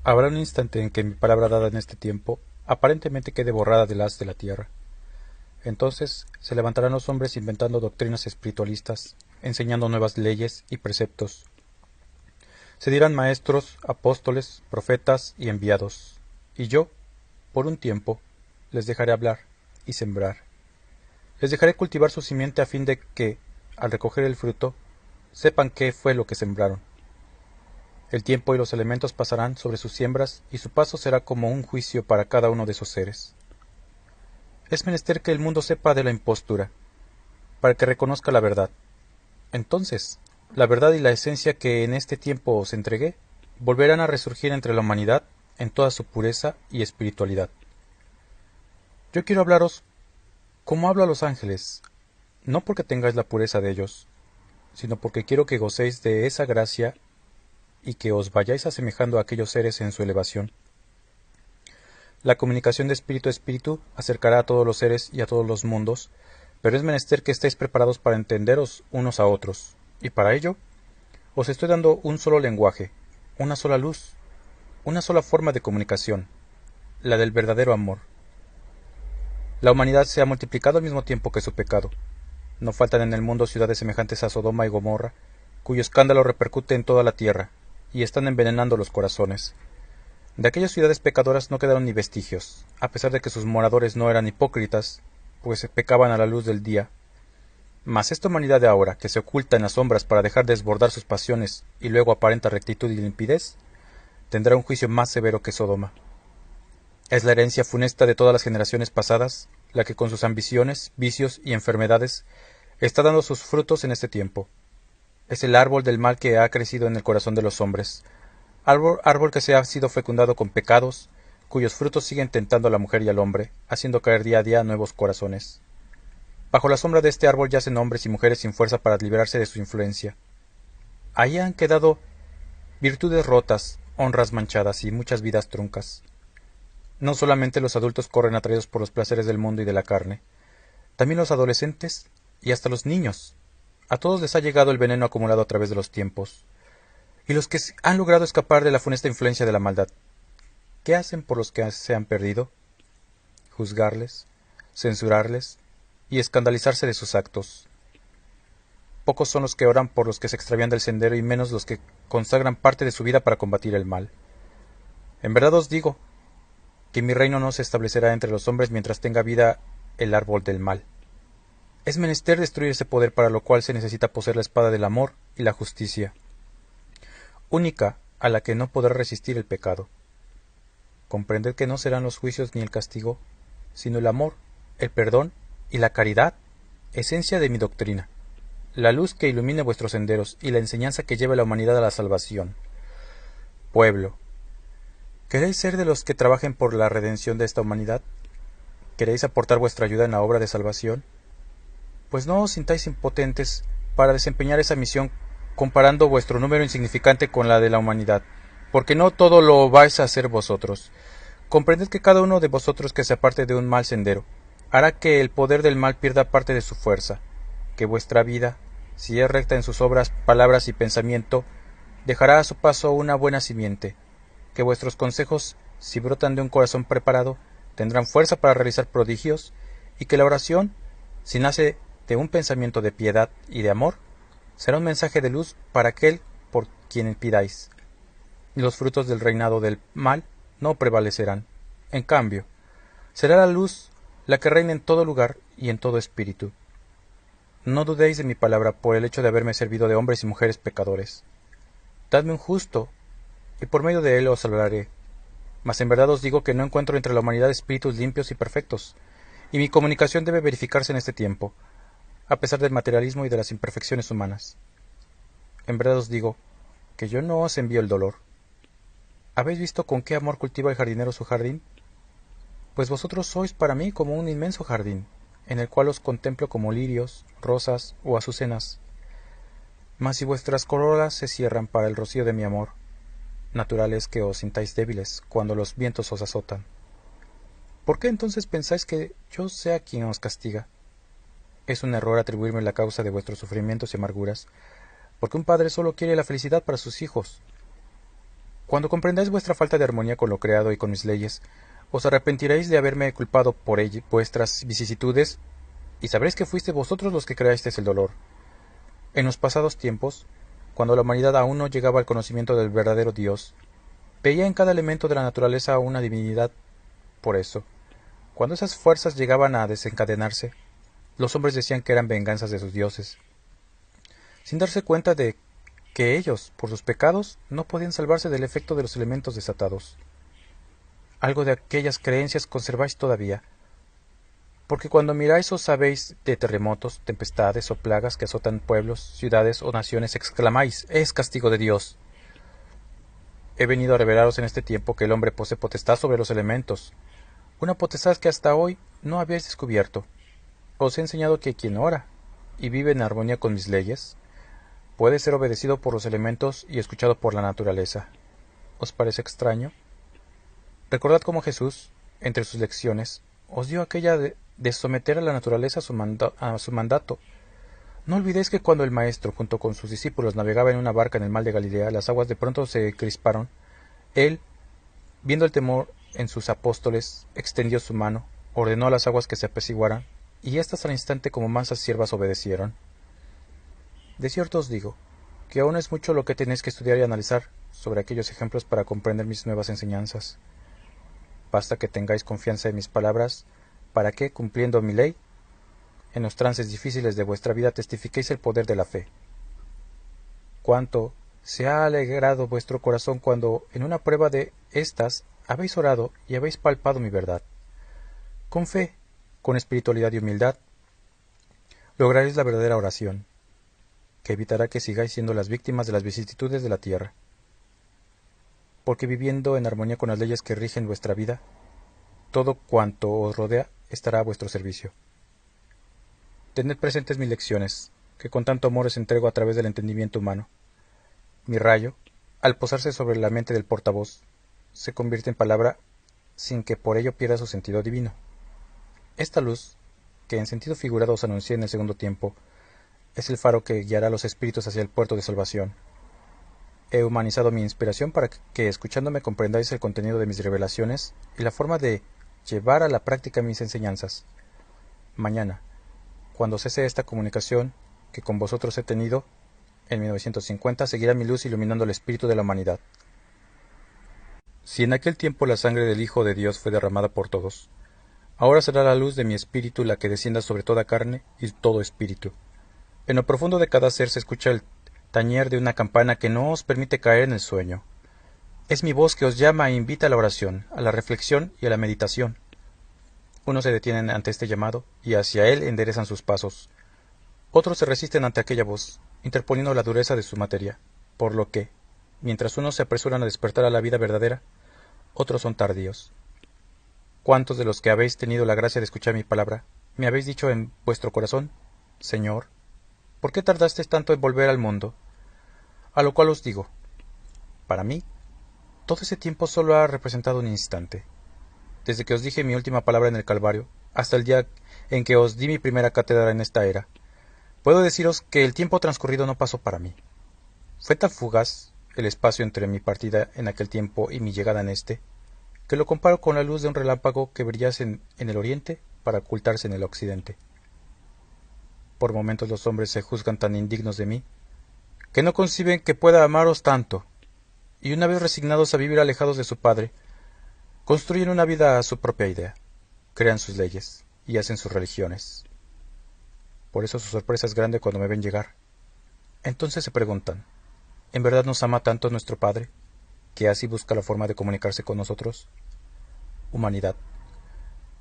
Habrá un instante en que mi palabra dada en este tiempo aparentemente quede borrada del haz de la tierra. Entonces se levantarán los hombres inventando doctrinas espiritualistas, enseñando nuevas leyes y preceptos. Se dirán maestros, apóstoles, profetas y enviados. Y yo, por un tiempo, les dejaré hablar y sembrar. Les dejaré cultivar su simiente a fin de que, al recoger el fruto, sepan qué fue lo que sembraron. El tiempo y los elementos pasarán sobre sus siembras, y su paso será como un juicio para cada uno de esos seres. Es menester que el mundo sepa de la impostura, para que reconozca la verdad. Entonces, la verdad y la esencia que en este tiempo os entregué, volverán a resurgir entre la humanidad en toda su pureza y espiritualidad. Yo quiero hablaros como hablo a los ángeles, no porque tengáis la pureza de ellos, sino porque quiero que gocéis de esa gracia y que os vayáis asemejando a aquellos seres en su elevación. La comunicación de espíritu a espíritu acercará a todos los seres y a todos los mundos, pero es menester que estéis preparados para entenderos unos a otros, y para ello os estoy dando un solo lenguaje, una sola luz, una sola forma de comunicación, la del verdadero amor. La humanidad se ha multiplicado al mismo tiempo que su pecado. No faltan en el mundo ciudades semejantes a Sodoma y Gomorra, cuyo escándalo repercute en toda la tierra, y están envenenando los corazones. De aquellas ciudades pecadoras no quedaron ni vestigios, a pesar de que sus moradores no eran hipócritas, pues pecaban a la luz del día. Mas esta humanidad de ahora, que se oculta en las sombras para dejar desbordar sus pasiones y luego aparenta rectitud y limpidez, tendrá un juicio más severo que Sodoma. Es la herencia funesta de todas las generaciones pasadas, la que con sus ambiciones, vicios y enfermedades está dando sus frutos en este tiempo. Es el árbol del mal que ha crecido en el corazón de los hombres, árbol que se ha sido fecundado con pecados, cuyos frutos siguen tentando a la mujer y al hombre, haciendo caer día a día nuevos corazones. Bajo la sombra de este árbol yacen hombres y mujeres sin fuerza para librarse de su influencia. Ahí han quedado virtudes rotas, honras manchadas y muchas vidas truncas. No solamente los adultos corren atraídos por los placeres del mundo y de la carne, también los adolescentes y hasta los niños. A todos les ha llegado el veneno acumulado a través de los tiempos. Y los que han logrado escapar de la funesta influencia de la maldad, ¿qué hacen por los que se han perdido? Juzgarles, censurarles y escandalizarse de sus actos. Pocos son los que oran por los que se extravían del sendero y menos los que consagran parte de su vida para combatir el mal. En verdad os digo que mi reino no se establecerá entre los hombres mientras tenga vida el árbol del mal. Es menester destruir ese poder, para lo cual se necesita poseer la espada del amor y la justicia, única a la que no podrá resistir el pecado. Comprended que no serán los juicios ni el castigo, sino el amor, el perdón y la caridad, esencia de mi doctrina, la luz que ilumine vuestros senderos y la enseñanza que lleve a la humanidad a la salvación. Pueblo, ¿queréis ser de los que trabajen por la redención de esta humanidad? ¿Queréis aportar vuestra ayuda en la obra de salvación? Pues no os sintáis impotentes para desempeñar esa misión comparando vuestro número insignificante con la de la humanidad, porque no todo lo vais a hacer vosotros. Comprended que cada uno de vosotros que se aparte de un mal sendero hará que el poder del mal pierda parte de su fuerza, que vuestra vida, si es recta en sus obras, palabras y pensamiento, dejará a su paso una buena simiente, que vuestros consejos, si brotan de un corazón preparado, tendrán fuerza para realizar prodigios, y que la oración, si nace de un pensamiento de piedad y de amor, será un mensaje de luz para aquel por quien pidáis, y los frutos del reinado del mal no prevalecerán. En cambio, será la luz la que reina en todo lugar y en todo espíritu. No dudéis de mi palabra por el hecho de haberme servido de hombres y mujeres pecadores. Dadme un justo, y por medio de él os salvaré. Mas en verdad os digo que no encuentro entre la humanidad espíritus limpios y perfectos, y mi comunicación debe verificarse en este tiempo, a pesar del materialismo y de las imperfecciones humanas. En verdad os digo que yo no os envío el dolor. ¿Habéis visto con qué amor cultiva el jardinero su jardín? Pues vosotros sois para mí como un inmenso jardín, en el cual os contemplo como lirios, rosas o azucenas. Mas si vuestras corolas se cierran para el rocío de mi amor, natural es que os sintáis débiles cuando los vientos os azotan. ¿Por qué entonces pensáis que yo sea quien os castiga? Es un error atribuirme la causa de vuestros sufrimientos y amarguras, porque un padre solo quiere la felicidad para sus hijos. Cuando comprendáis vuestra falta de armonía con lo creado y con mis leyes, os arrepentiréis de haberme culpado por vuestras vicisitudes, y sabréis que fuiste vosotros los que creasteis el dolor. En los pasados tiempos, cuando la humanidad aún no llegaba al conocimiento del verdadero Dios, veía en cada elemento de la naturaleza una divinidad. Por eso, cuando esas fuerzas llegaban a desencadenarse, los hombres decían que eran venganzas de sus dioses, sin darse cuenta de que ellos, por sus pecados, no podían salvarse del efecto de los elementos desatados. Algo de aquellas creencias conserváis todavía, porque cuando miráis o sabéis de terremotos, tempestades o plagas que azotan pueblos, ciudades o naciones, exclamáis: «¡Es castigo de Dios!». He venido a revelaros en este tiempo que el hombre posee potestad sobre los elementos, una potestad que hasta hoy no habíais descubierto. Os he enseñado que quien ora y vive en armonía con mis leyes puede ser obedecido por los elementos y escuchado por la naturaleza. ¿Os parece extraño? Recordad cómo Jesús, entre sus lecciones, os dio aquella de someter a la naturaleza a su mandato. No olvidéis que cuando el Maestro, junto con sus discípulos, navegaba en una barca en el mar de Galilea, las aguas de pronto se crisparon. Él, viendo el temor en sus apóstoles, extendió su mano, ordenó a las aguas que se apaciguaran, y éstas al instante como mansas siervas obedecieron. De cierto os digo, que aún es mucho lo que tenéis que estudiar y analizar sobre aquellos ejemplos para comprender mis nuevas enseñanzas. Basta que tengáis confianza en mis palabras, para que, cumpliendo mi ley, en los trances difíciles de vuestra vida testifiquéis el poder de la fe. Cuánto se ha alegrado vuestro corazón cuando, en una prueba de estas, habéis orado y habéis palpado mi verdad. Con fe, con espiritualidad y humildad, lograréis la verdadera oración, que evitará que sigáis siendo las víctimas de las vicisitudes de la tierra. Porque viviendo en armonía con las leyes que rigen vuestra vida, todo cuanto os rodea estará a vuestro servicio. Tened presentes mis lecciones, que con tanto amor os entrego a través del entendimiento humano. Mi rayo, al posarse sobre la mente del portavoz, se convierte en palabra sin que por ello pierda su sentido divino. Esta luz, que en sentido figurado os anuncié en el segundo tiempo, es el faro que guiará a los espíritus hacia el puerto de salvación. He humanizado mi inspiración para que, escuchándome, comprendáis el contenido de mis revelaciones y la forma de llevar a la práctica mis enseñanzas. Mañana, cuando cese esta comunicación que con vosotros he tenido, en 1950, seguirá mi luz iluminando el espíritu de la humanidad. Si en aquel tiempo la sangre del Hijo de Dios fue derramada por todos, ahora será la luz de mi espíritu la que descienda sobre toda carne y todo espíritu. En lo profundo de cada ser se escucha el tañer de una campana que no os permite caer en el sueño. Es mi voz que os llama e invita a la oración, a la reflexión y a la meditación. Unos se detienen ante este llamado y hacia él enderezan sus pasos. Otros se resisten ante aquella voz, interponiendo la dureza de su materia, por lo que, mientras unos se apresuran a despertar a la vida verdadera, otros son tardíos. ¿Cuántos de los que habéis tenido la gracia de escuchar mi palabra, me habéis dicho en vuestro corazón: Señor, ¿por qué tardasteis tanto en volver al mundo? A lo cual os digo, para mí, todo ese tiempo solo ha representado un instante, desde que os dije mi última palabra en el Calvario, hasta el día en que os di mi primera cátedra en esta era. Puedo deciros que el tiempo transcurrido no pasó para mí. Fue tan fugaz el espacio entre mi partida en aquel tiempo y mi llegada en este, que lo comparo con la luz de un relámpago que brillase en el oriente para ocultarse en el occidente. Por momentos los hombres se juzgan tan indignos de mí, que no conciben que pueda amaros tanto, y una vez resignados a vivir alejados de su Padre, construyen una vida a su propia idea, crean sus leyes y hacen sus religiones. Por eso su sorpresa es grande cuando me ven llegar. Entonces se preguntan: ¿en verdad nos ama tanto nuestro Padre, que así busca la forma de comunicarse con nosotros? Humanidad,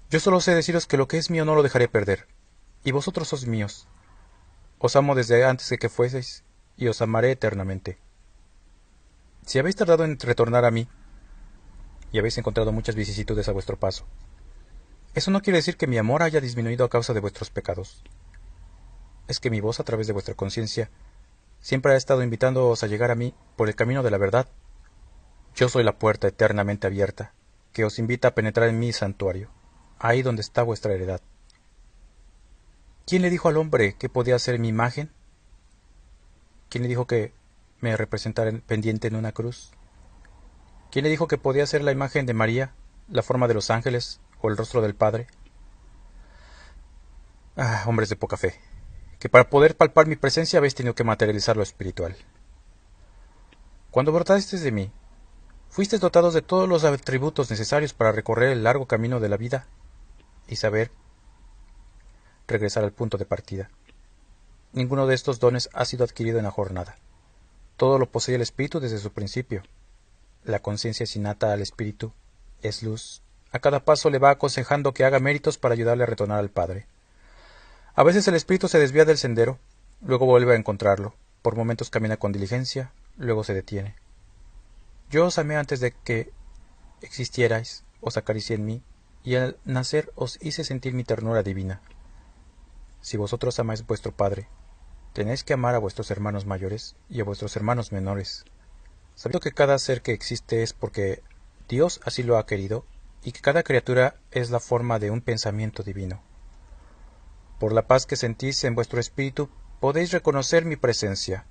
yo solo sé deciros que lo que es mío no lo dejaré perder, y vosotros sois míos. Os amo desde antes de que fueseis, y os amaré eternamente. Si habéis tardado en retornar a mí, y habéis encontrado muchas vicisitudes a vuestro paso, eso no quiere decir que mi amor haya disminuido a causa de vuestros pecados. Es que mi voz a través de vuestra conciencia siempre ha estado invitándoos a llegar a mí por el camino de la verdad. Yo soy la puerta eternamente abierta, que os invita a penetrar en mi santuario, ahí donde está vuestra heredad. ¿Quién le dijo al hombre que podía ser mi imagen? ¿Quién le dijo que me representara pendiente en una cruz? ¿Quién le dijo que podía ser la imagen de María, la forma de los ángeles o el rostro del Padre? Ah, hombres de poca fe, que para poder palpar mi presencia habéis tenido que materializar lo espiritual. Cuando brotasteis de mí, fuisteis dotados de todos los atributos necesarios para recorrer el largo camino de la vida y saber regresar al punto de partida. Ninguno de estos dones ha sido adquirido en la jornada. Todo lo posee el espíritu desde su principio. La conciencia es innata al espíritu, es luz. A cada paso le va aconsejando que haga méritos para ayudarle a retornar al Padre. A veces el espíritu se desvía del sendero, luego vuelve a encontrarlo. Por momentos camina con diligencia, luego se detiene. Yo os amé antes de que existierais, os acaricié en mí, y al nacer os hice sentir mi ternura divina. Si vosotros amáis vuestro Padre, tenéis que amar a vuestros hermanos mayores y a vuestros hermanos menores, sabiendo que cada ser que existe es porque Dios así lo ha querido, y que cada criatura es la forma de un pensamiento divino. Por la paz que sentís en vuestro espíritu, podéis reconocer mi presencia.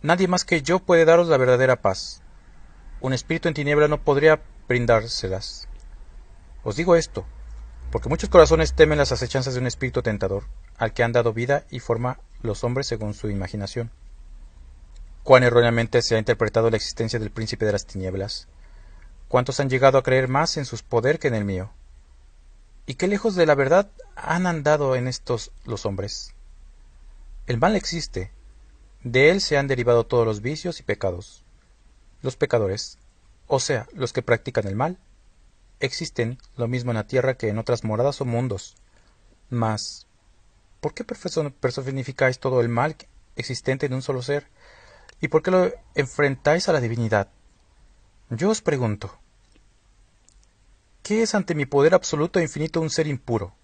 Nadie más que yo puede daros la verdadera paz. Un espíritu en tiniebla no podría brindárselas. Os digo esto, porque muchos corazones temen las acechanzas de un espíritu tentador, al que han dado vida y forma los hombres según su imaginación. Cuán erróneamente se ha interpretado la existencia del príncipe de las tinieblas. Cuántos han llegado a creer más en su poder que en el mío. Y qué lejos de la verdad han andado en estos los hombres. El mal existe. De él se han derivado todos los vicios y pecados. Los pecadores, o sea, los que practican el mal, existen lo mismo en la tierra que en otras moradas o mundos. Mas, ¿por qué personificáis todo el mal existente en un solo ser? ¿Y por qué lo enfrentáis a la divinidad? Yo os pregunto, ¿qué es ante mi poder absoluto e infinito un ser impuro?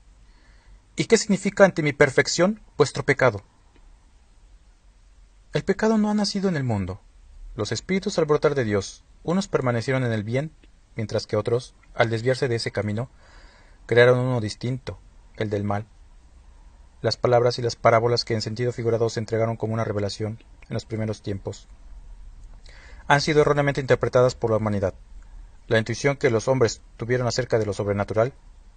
¿Y qué significa ante mi perfección vuestro pecado? El pecado no ha nacido en el mundo. Los espíritus al brotar de Dios, unos permanecieron en el bien, mientras que otros, al desviarse de ese camino, crearon uno distinto, el del mal. Las palabras y las parábolas que en sentido figurado se entregaron como una revelación en los primeros tiempos han sido erróneamente interpretadas por la humanidad. La intuición que los hombres tuvieron acerca de lo sobrenatural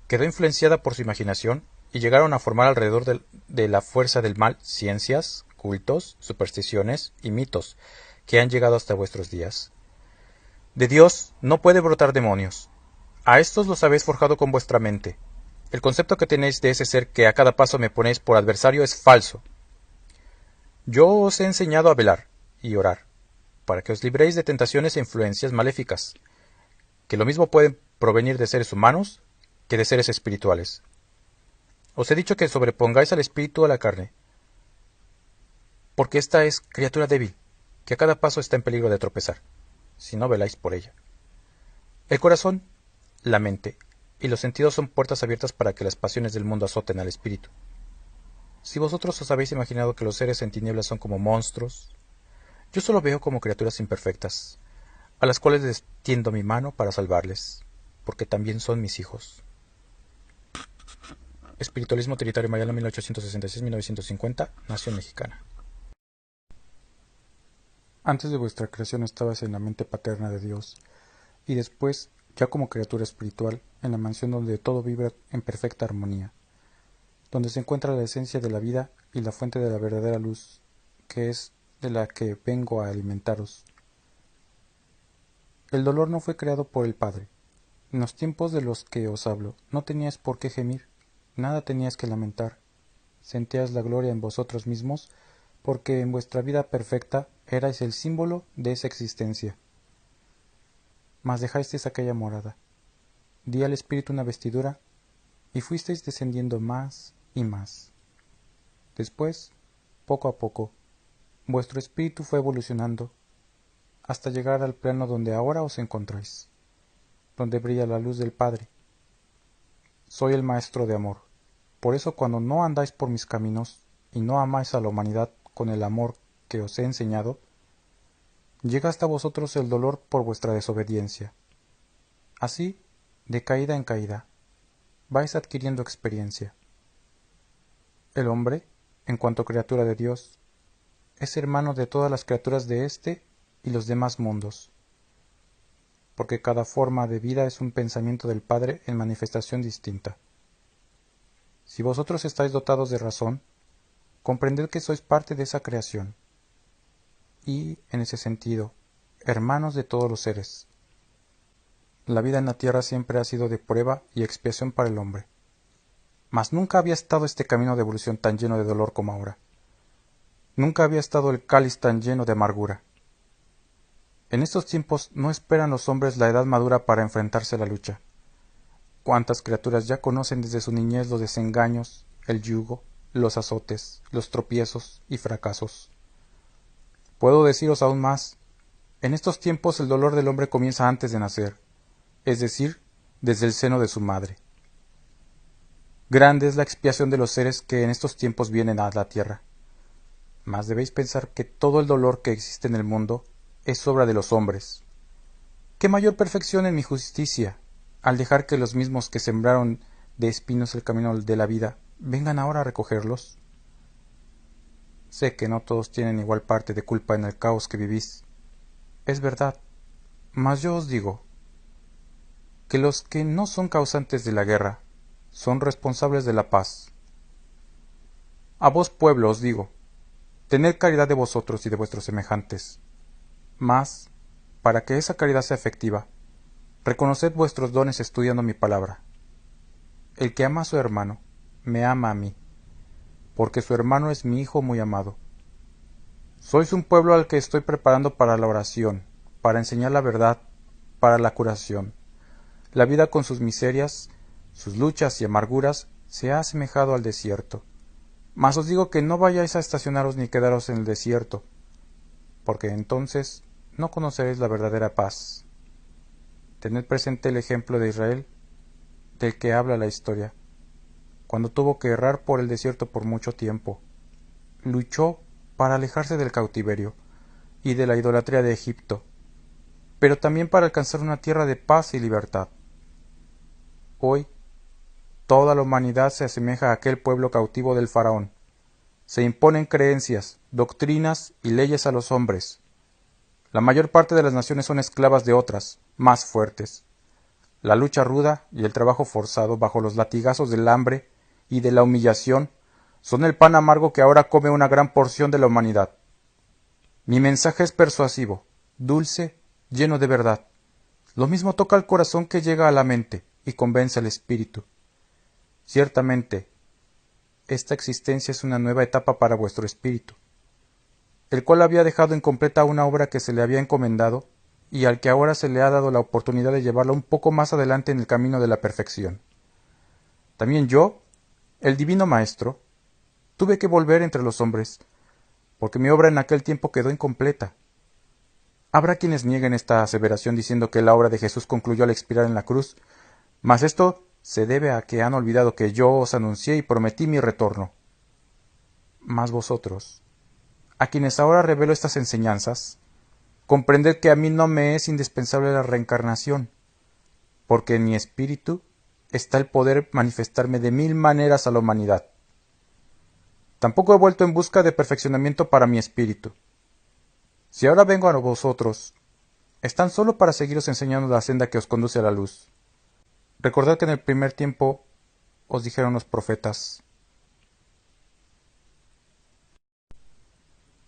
quedó influenciada por su imaginación y llegaron a formar alrededor de la fuerza del mal ciencias, cultos, supersticiones y mitos que han llegado hasta vuestros días. De Dios no puede brotar demonios. A estos los habéis forjado con vuestra mente. El concepto que tenéis de ese ser que a cada paso me ponéis por adversario es falso. Yo os he enseñado a velar y orar, para que os libréis de tentaciones e influencias maléficas, que lo mismo pueden provenir de seres humanos que de seres espirituales. Os he dicho que sobrepongáis al espíritu a la carne, porque ésta es criatura débil, que a cada paso está en peligro de tropezar, si no veláis por ella. El corazón, la mente y los sentidos son puertas abiertas para que las pasiones del mundo azoten al espíritu. Si vosotros os habéis imaginado que los seres en tinieblas son como monstruos, yo solo veo como criaturas imperfectas, a las cuales les tiendo mi mano para salvarles, porque también son mis hijos. Espiritualismo Trinitario Mayala 1866-1950, Nación Mexicana. Antes de vuestra creación estabas en la mente paterna de Dios, y después, ya como criatura espiritual, en la mansión donde todo vibra en perfecta armonía, donde se encuentra la esencia de la vida y la fuente de la verdadera luz, que es de la que vengo a alimentaros. El dolor no fue creado por el Padre. En los tiempos de los que os hablo, no teníais por qué gemir, nada teníais que lamentar. Sentíais la gloria en vosotros mismos, porque en vuestra vida perfecta erais el símbolo de esa existencia. Mas dejasteis aquella morada. Di al espíritu una vestidura, y fuisteis descendiendo más y más. Después, poco a poco, vuestro espíritu fue evolucionando hasta llegar al plano donde ahora os encontráis, donde brilla la luz del Padre. Soy el Maestro de amor. Por eso cuando no andáis por mis caminos y no amáis a la humanidad con el amor que os he enseñado, llega hasta vosotros el dolor por vuestra desobediencia. Así, de caída en caída, vais adquiriendo experiencia. El hombre, en cuanto criatura de Dios, es hermano de todas las criaturas de este y los demás mundos. porque cada forma de vida es un pensamiento del Padre en manifestación distinta. Si vosotros estáis dotados de razón, comprended que sois parte de esa creación, y, en ese sentido, hermanos de todos los seres. La vida en la tierra siempre ha sido de prueba y expiación para el hombre, mas nunca había estado este camino de evolución tan lleno de dolor como ahora. Nunca había estado el cáliz tan lleno de amargura. En estos tiempos no esperan los hombres la edad madura para enfrentarse a la lucha. Cuántas criaturas ya conocen desde su niñez los desengaños, el yugo, los azotes, los tropiezos y fracasos. Puedo deciros aún más. En estos tiempos el dolor del hombre comienza antes de nacer, es decir, desde el seno de su madre. Grande es la expiación de los seres que en estos tiempos vienen a la tierra. Mas debéis pensar que todo el dolor que existe en el mundo es obra de los hombres. ¿Qué mayor perfección en mi justicia, al dejar que los mismos que sembraron de espinos el camino de la vida vengan ahora a recogerlos? Sé que no todos tienen igual parte de culpa en el caos que vivís. Es verdad, mas yo os digo que los que no son causantes de la guerra son responsables de la paz. A vos, pueblo, os digo, tened caridad de vosotros y de vuestros semejantes. Mas, para que esa caridad sea efectiva, reconoced vuestros dones estudiando mi palabra. El que ama a su hermano, me ama a mí, porque su hermano es mi hijo muy amado. Sois un pueblo al que estoy preparando para la oración, para enseñar la verdad, para la curación. La vida con sus miserias, sus luchas y amarguras se ha asemejado al desierto. Mas os digo que no vayáis a estacionaros ni quedaros en el desierto, porque entonces no conoceréis la verdadera paz. Tened presente el ejemplo de Israel, del que habla la historia, cuando tuvo que errar por el desierto por mucho tiempo. Luchó para alejarse del cautiverio y de la idolatría de Egipto, pero también para alcanzar una tierra de paz y libertad. Hoy, toda la humanidad se asemeja a aquel pueblo cautivo del faraón. Se imponen creencias, doctrinas y leyes a los hombres. La mayor parte de las naciones son esclavas de otras, más fuertes. La lucha ruda y el trabajo forzado bajo los latigazos del hambre y de la humillación son el pan amargo que ahora come una gran porción de la humanidad. Mi mensaje es persuasivo, dulce, lleno de verdad. Lo mismo toca al corazón que llega a la mente y convence al espíritu. Ciertamente, esta existencia es una nueva etapa para vuestro espíritu, el cual había dejado incompleta una obra que se le había encomendado y al que ahora se le ha dado la oportunidad de llevarla un poco más adelante en el camino de la perfección. También yo, el divino Maestro, tuve que volver entre los hombres, porque mi obra en aquel tiempo quedó incompleta. Habrá quienes nieguen esta aseveración diciendo que la obra de Jesús concluyó al expirar en la cruz, mas esto se debe a que han olvidado que yo os anuncié y prometí mi retorno. Mas vosotros, a quienes ahora revelo estas enseñanzas, comprended que a mí no me es indispensable la reencarnación, porque en mi espíritu está el poder manifestarme de 1000 maneras a la humanidad. Tampoco he vuelto en busca de perfeccionamiento para mi espíritu. Si ahora vengo a vosotros, es tan solo para seguiros enseñando la senda que os conduce a la luz. Recordad que en el primer tiempo os dijeron los profetas: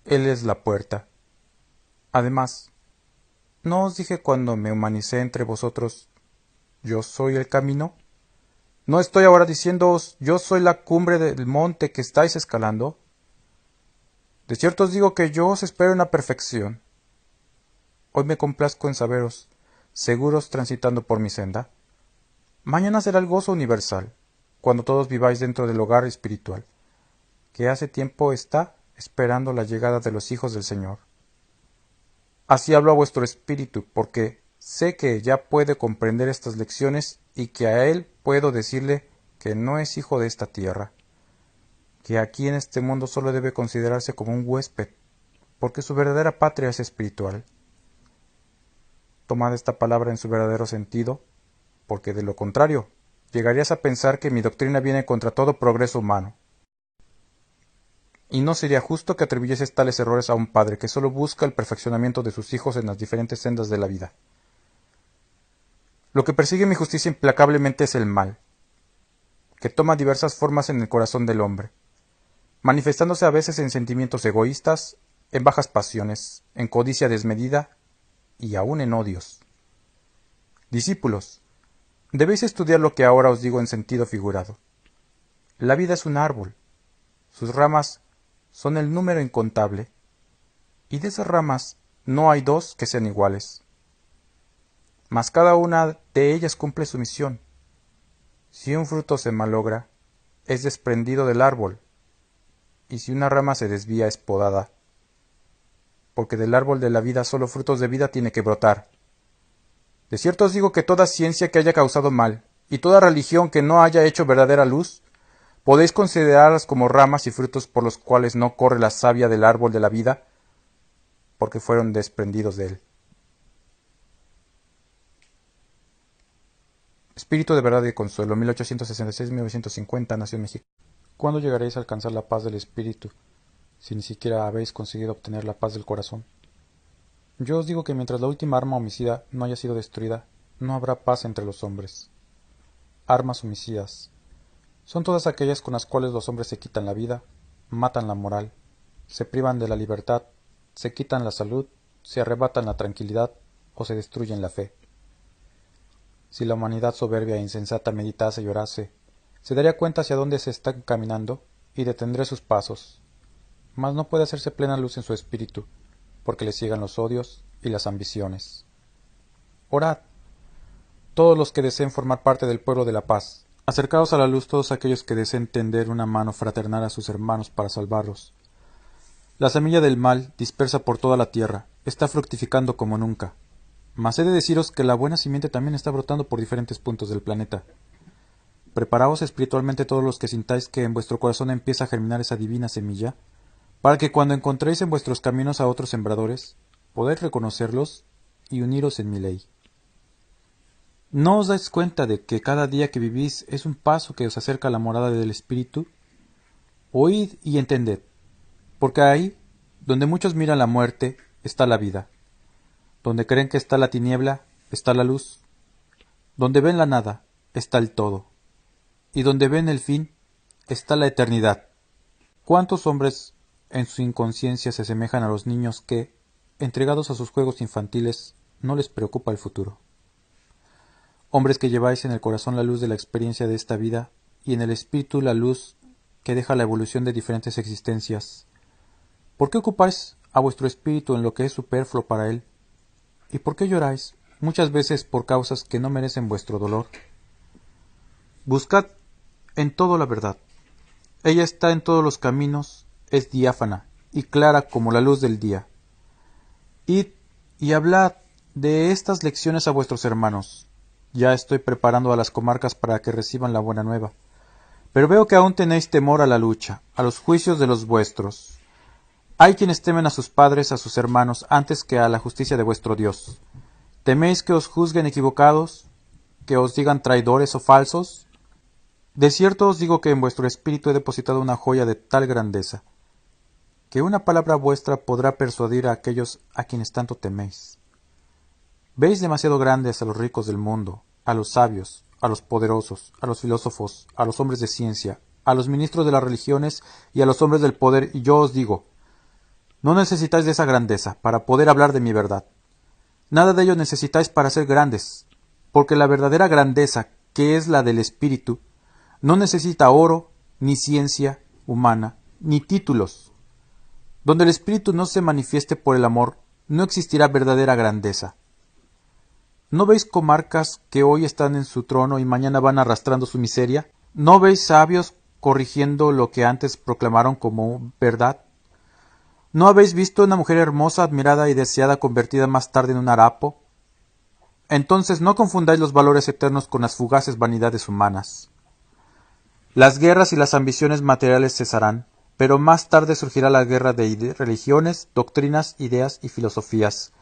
Él es la puerta. Además, ¿no os dije cuando me humanicé entre vosotros, yo soy el camino? ¿No estoy ahora diciéndoos, yo soy la cumbre del monte que estáis escalando? De cierto os digo que yo os espero en la perfección. Hoy me complazco en saberos, seguros transitando por mi senda. Mañana será el gozo universal, cuando todos viváis dentro del hogar espiritual, que hace tiempo está esperando la llegada de los hijos del Señor. Así hablo a vuestro espíritu, porque sé que ya puede comprender estas lecciones y que a él puedo decirle que no es hijo de esta tierra, que aquí en este mundo solo debe considerarse como un huésped, porque su verdadera patria es espiritual. Tomad esta palabra en su verdadero sentido, porque de lo contrario, llegarías a pensar que mi doctrina viene contra todo progreso humano. Y no sería justo que atribuyese tales errores a un padre que solo busca el perfeccionamiento de sus hijos en las diferentes sendas de la vida. Lo que persigue mi justicia implacablemente es el mal, que toma diversas formas en el corazón del hombre, manifestándose a veces en sentimientos egoístas, en bajas pasiones, en codicia desmedida y aun en odios. Discípulos, debéis estudiar lo que ahora os digo en sentido figurado. La vida es un árbol, sus ramas son el número incontable, y de esas ramas no hay dos que sean iguales. Mas cada una de ellas cumple su misión. Si un fruto se malogra, es desprendido del árbol, y si una rama se desvía es podada, porque del árbol de la vida solo frutos de vida tiene que brotar. De cierto os digo que toda ciencia que haya causado mal, y toda religión que no haya hecho verdadera luz, podéis considerarlas como ramas y frutos por los cuales no corre la savia del árbol de la vida, porque fueron desprendidos de él. Espíritu de verdad y consuelo, 1866-1950, Nación México. ¿Cuándo llegaréis a alcanzar la paz del espíritu, si ni siquiera habéis conseguido obtener la paz del corazón? Yo os digo que mientras la última arma homicida no haya sido destruida, no habrá paz entre los hombres. Armas homicidas son todas aquellas con las cuales los hombres se quitan la vida, matan la moral, se privan de la libertad, se quitan la salud, se arrebatan la tranquilidad o se destruyen la fe. Si la humanidad soberbia e insensata meditase y orase, se daría cuenta hacia dónde se está caminando y detendría sus pasos. Mas no puede hacerse plena luz en su espíritu, porque le ciegan los odios y las ambiciones. Orad, todos los que deseen formar parte del pueblo de la paz. Acercaos a la luz todos aquellos que deseen tender una mano fraternal a sus hermanos para salvarlos. La semilla del mal, dispersa por toda la tierra, está fructificando como nunca. Mas he de deciros que la buena simiente también está brotando por diferentes puntos del planeta. Preparaos espiritualmente todos los que sintáis que en vuestro corazón empieza a germinar esa divina semilla, para que cuando encontréis en vuestros caminos a otros sembradores, podáis reconocerlos y uniros en mi ley. ¿No os dais cuenta de que cada día que vivís es un paso que os acerca a la morada del Espíritu? Oíd y entended, porque ahí, donde muchos miran la muerte, está la vida. Donde creen que está la tiniebla, está la luz. Donde ven la nada, está el todo. Y donde ven el fin, está la eternidad. ¿Cuántos hombres en su inconsciencia se asemejan a los niños que, entregados a sus juegos infantiles, no les preocupa el futuro? Hombres que lleváis en el corazón la luz de la experiencia de esta vida y en el espíritu la luz que deja la evolución de diferentes existencias. ¿Por qué ocupáis a vuestro espíritu en lo que es superfluo para él? ¿Y por qué lloráis, muchas veces por causas que no merecen vuestro dolor? Buscad en todo la verdad. Ella está en todos los caminos, es diáfana y clara como la luz del día. Id y hablad de estas lecciones a vuestros hermanos. Ya estoy preparando a las comarcas para que reciban la buena nueva. Pero veo que aún tenéis temor a la lucha, a los juicios de los vuestros. Hay quienes temen a sus padres, a sus hermanos, antes que a la justicia de vuestro Dios. ¿Teméis que os juzguen equivocados, que os digan traidores o falsos? De cierto os digo que en vuestro espíritu he depositado una joya de tal grandeza, que una palabra vuestra podrá persuadir a aquellos a quienes tanto teméis. Veis demasiado grandes a los ricos del mundo, a los sabios, a los poderosos, a los filósofos, a los hombres de ciencia, a los ministros de las religiones y a los hombres del poder, y yo os digo, no necesitáis de esa grandeza para poder hablar de mi verdad. Nada de ello necesitáis para ser grandes, porque la verdadera grandeza, que es la del espíritu, no necesita oro, ni ciencia humana, ni títulos. Donde el espíritu no se manifieste por el amor, no existirá verdadera grandeza. ¿No veis comarcas que hoy están en su trono y mañana van arrastrando su miseria? ¿No veis sabios corrigiendo lo que antes proclamaron como verdad? ¿No habéis visto una mujer hermosa, admirada y deseada convertida más tarde en un harapo? Entonces no confundáis los valores eternos con las fugaces vanidades humanas. Las guerras y las ambiciones materiales cesarán, pero más tarde surgirá la guerra de religiones, doctrinas, ideas y filosofías.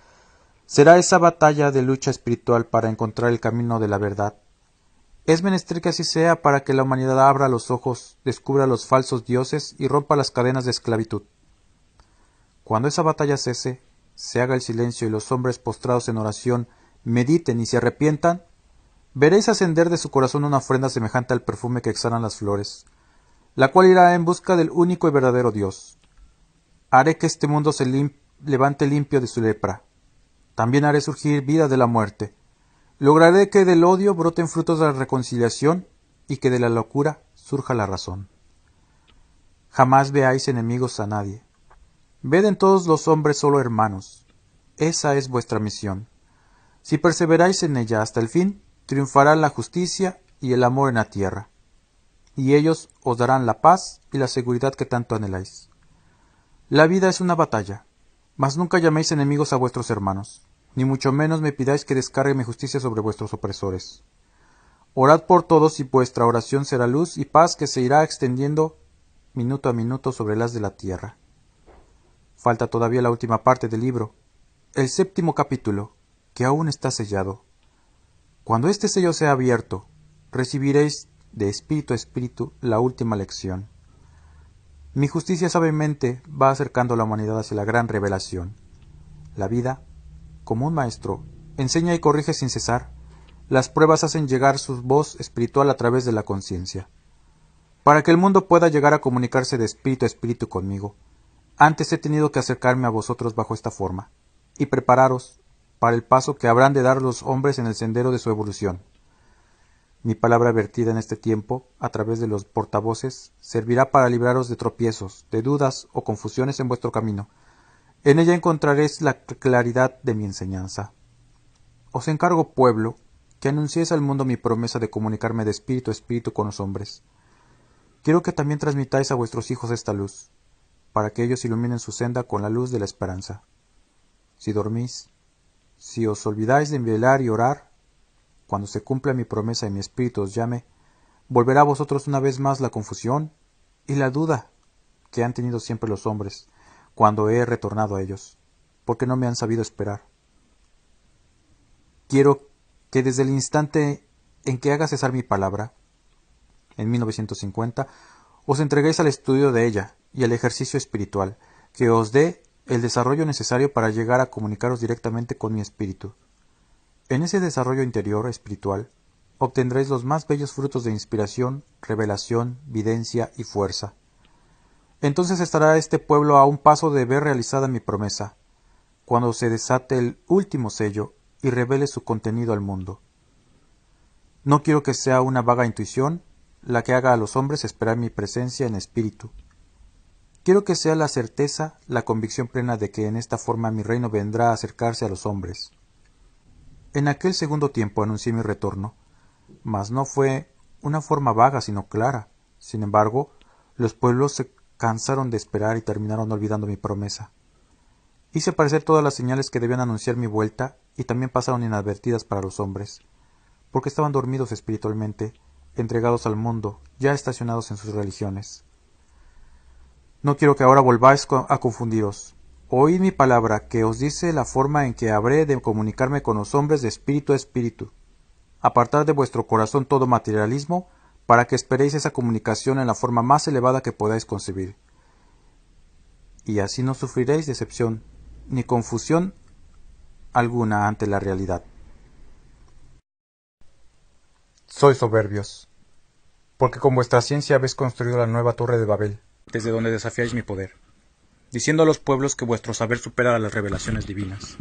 Será esa batalla de lucha espiritual para encontrar el camino de la verdad. Es menester que así sea para que la humanidad abra los ojos, descubra los falsos dioses y rompa las cadenas de esclavitud. Cuando esa batalla cese, se haga el silencio y los hombres postrados en oración mediten y se arrepientan, Veréis ascender de su corazón una ofrenda semejante al perfume que exhalan las flores, la cual irá en busca del único y verdadero Dios. Haré que este mundo se levante limpio de su lepra. También haré surgir vida de la muerte. Lograré que del odio broten frutos de la reconciliación y que de la locura surja la razón. Jamás veáis enemigos a nadie. Ved en todos los hombres solo hermanos. Esa es vuestra misión. Si perseveráis en ella hasta el fin, triunfarán la justicia y el amor en la tierra, y ellos os darán la paz y la seguridad que tanto anheláis. La vida es una batalla, mas nunca llaméis enemigos a vuestros hermanos, ni mucho menos me pidáis que descargue mi justicia sobre vuestros opresores. Orad por todos y vuestra oración será luz y paz que se irá extendiendo minuto a minuto sobre el haz de la tierra. Falta todavía la última parte del libro, el 7º capítulo, que aún está sellado. Cuando este sello sea abierto, recibiréis de espíritu a espíritu la última lección. Mi justicia sabiamente va acercando a la humanidad hacia la gran revelación. La vida, como un maestro, enseña y corrige sin cesar. Las pruebas hacen llegar su voz espiritual a través de la conciencia. Para que el mundo pueda llegar a comunicarse de espíritu a espíritu conmigo, antes he tenido que acercarme a vosotros bajo esta forma, y prepararos para el paso que habrán de dar los hombres en el sendero de su evolución. Mi palabra vertida en este tiempo, a través de los portavoces, servirá para libraros de tropiezos, de dudas o confusiones en vuestro camino. En ella encontraréis la claridad de mi enseñanza. Os encargo, pueblo, que anunciéis al mundo mi promesa de comunicarme de espíritu a espíritu con los hombres. Quiero que también transmitáis a vuestros hijos esta luz, para que ellos iluminen su senda con la luz de la esperanza. Si dormís, si os olvidáis de velar y orar, cuando se cumpla mi promesa y mi espíritu os llame, volverá a vosotros una vez más la confusión y la duda que han tenido siempre los hombres cuando he retornado a ellos, porque no me han sabido esperar. Quiero que desde el instante en que haga cesar mi palabra, en 1950, os entreguéis al estudio de ella y al ejercicio espiritual, que os dé el desarrollo necesario para llegar a comunicaros directamente con mi espíritu. En ese desarrollo interior espiritual obtendréis los más bellos frutos de inspiración, revelación, videncia y fuerza. Entonces estará este pueblo a un paso de ver realizada mi promesa, cuando se desate el último sello y revele su contenido al mundo. No quiero que sea una vaga intuición la que haga a los hombres esperar mi presencia en espíritu. Quiero que sea la certeza, la convicción plena de que en esta forma mi reino vendrá a acercarse a los hombres. En aquel segundo tiempo anuncié mi retorno, mas no fue una forma vaga sino clara. Sin embargo, los pueblos se cansaron de esperar y terminaron olvidando mi promesa. Hice aparecer todas las señales que debían anunciar mi vuelta y también pasaron inadvertidas para los hombres, porque estaban dormidos espiritualmente, entregados al mundo, ya estacionados en sus religiones. No quiero que ahora volváis a confundiros. Oíd mi palabra, que os dice la forma en que habré de comunicarme con los hombres de espíritu a espíritu. Apartad de vuestro corazón todo materialismo, para que esperéis esa comunicación en la forma más elevada que podáis concebir. Y así no sufriréis decepción, ni confusión alguna ante la realidad. Sois soberbios, porque con vuestra ciencia habéis construido la nueva torre de Babel, desde donde desafiáis mi poder, diciendo a los pueblos que vuestro saber supera a las revelaciones divinas.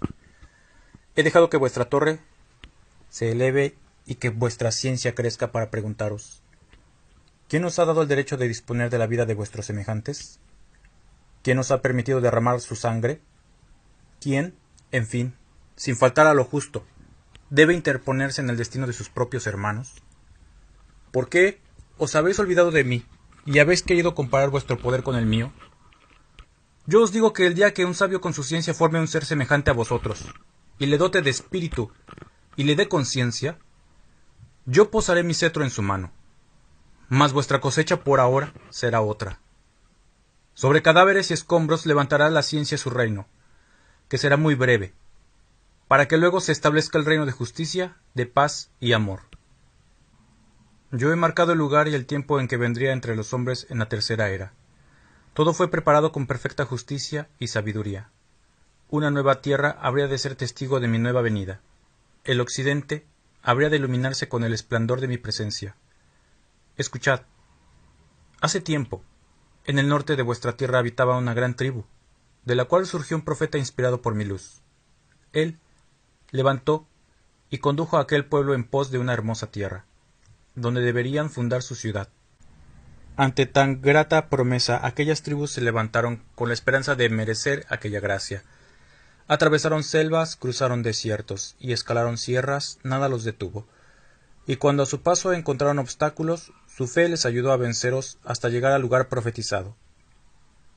He dejado que vuestra torre se eleve y que vuestra ciencia crezca para preguntaros: ¿quién os ha dado el derecho de disponer de la vida de vuestros semejantes? ¿Quién os ha permitido derramar su sangre? ¿Quién, en fin, sin faltar a lo justo, debe interponerse en el destino de sus propios hermanos? ¿Por qué os habéis olvidado de mí y habéis querido comparar vuestro poder con el mío? Yo os digo que el día que un sabio con su ciencia forme un ser semejante a vosotros, y le dote de espíritu, y le dé conciencia, yo posaré mi cetro en su mano, mas vuestra cosecha por ahora será otra. Sobre cadáveres y escombros levantará la ciencia su reino, que será muy breve, para que luego se establezca el reino de justicia, de paz y amor. Yo he marcado el lugar y el tiempo en que vendría entre los hombres en la tercera era. Todo fue preparado con perfecta justicia y sabiduría. Una nueva tierra habría de ser testigo de mi nueva venida. El occidente habría de iluminarse con el esplendor de mi presencia. Escuchad. Hace tiempo, en el norte de vuestra tierra habitaba una gran tribu, de la cual surgió un profeta inspirado por mi luz. Él levantó y condujo a aquel pueblo en pos de una hermosa tierra, donde deberían fundar su ciudad. Ante tan grata promesa, aquellas tribus se levantaron con la esperanza de merecer aquella gracia. Atravesaron selvas, cruzaron desiertos y escalaron sierras, nada los detuvo. Y cuando a su paso encontraron obstáculos, su fe les ayudó a venceros hasta llegar al lugar profetizado,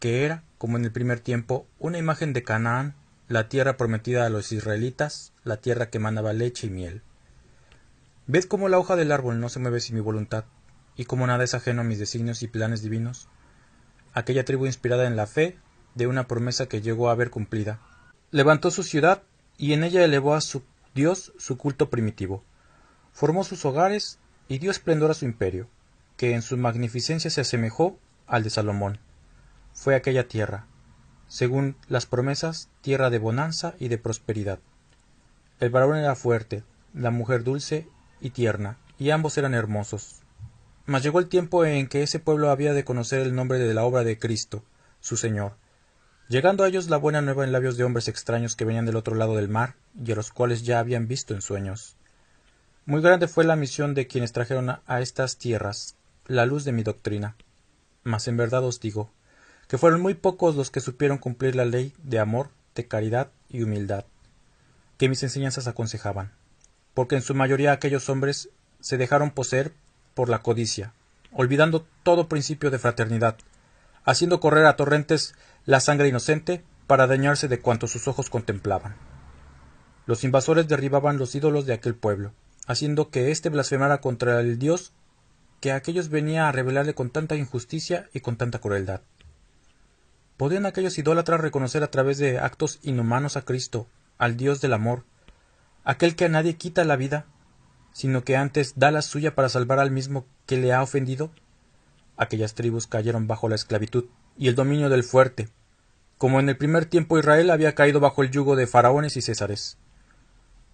que era, como en el primer tiempo, una imagen de Canaán, la tierra prometida a los israelitas, la tierra que manaba leche y miel. Ved cómo la hoja del árbol no se mueve sin mi voluntad, y como nada es ajeno a mis designios y planes divinos. Aquella tribu inspirada en la fe de una promesa que llegó a ver cumplida, levantó su ciudad y en ella elevó a su Dios su culto primitivo. Formó sus hogares y dio esplendor a su imperio, que en su magnificencia se asemejó al de Salomón. Fue aquella tierra, según las promesas, tierra de bonanza y de prosperidad. El varón era fuerte, la mujer dulce y tierna, y ambos eran hermosos. Mas llegó el tiempo en que ese pueblo había de conocer el nombre de la obra de Cristo, su Señor, llegando a ellos la buena nueva en labios de hombres extraños que venían del otro lado del mar y a los cuales ya habían visto en sueños. Muy grande fue la misión de quienes trajeron a estas tierras la luz de mi doctrina. Mas en verdad os digo que fueron muy pocos los que supieron cumplir la ley de amor, de caridad y humildad que mis enseñanzas aconsejaban, porque en su mayoría aquellos hombres se dejaron poseer por la codicia, olvidando todo principio de fraternidad, haciendo correr a torrentes la sangre inocente para dañarse de cuanto sus ojos contemplaban. Los invasores derribaban los ídolos de aquel pueblo, haciendo que éste blasfemara contra el Dios que a aquellos venía a revelarle con tanta injusticia y con tanta crueldad. ¿Podían aquellos idólatras reconocer a través de actos inhumanos a Cristo, al Dios del amor, aquel que a nadie quita la vida, sino que antes da la suya para salvar al mismo que le ha ofendido? Aquellas tribus cayeron bajo la esclavitud y el dominio del fuerte, como en el primer tiempo Israel había caído bajo el yugo de faraones y césares.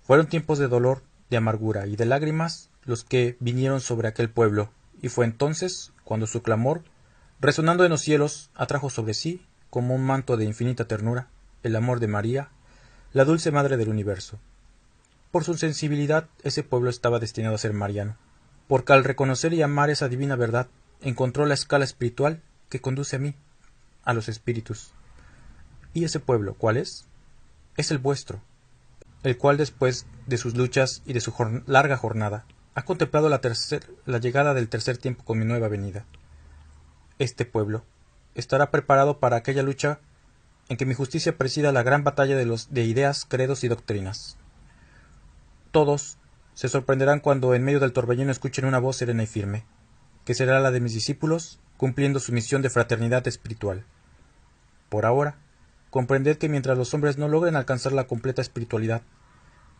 Fueron tiempos de dolor, de amargura y de lágrimas los que vinieron sobre aquel pueblo, y fue entonces cuando su clamor, resonando en los cielos, atrajo sobre sí, como un manto de infinita ternura, el amor de María, la dulce madre del universo. Por su sensibilidad, ese pueblo estaba destinado a ser mariano, porque al reconocer y amar esa divina verdad, encontró la escala espiritual que conduce a mí, a los espíritus. ¿Y ese pueblo cuál es? Es el vuestro, el cual después de sus luchas y de su larga jornada, ha contemplado la llegada del tercer tiempo con mi nueva venida. Este pueblo estará preparado para aquella lucha en que mi justicia presida la gran batalla de ideas, credos y doctrinas. Todos se sorprenderán cuando en medio del torbellino escuchen una voz serena y firme, que será la de mis discípulos, cumpliendo su misión de fraternidad espiritual. Por ahora, comprended que mientras los hombres no logren alcanzar la completa espiritualidad,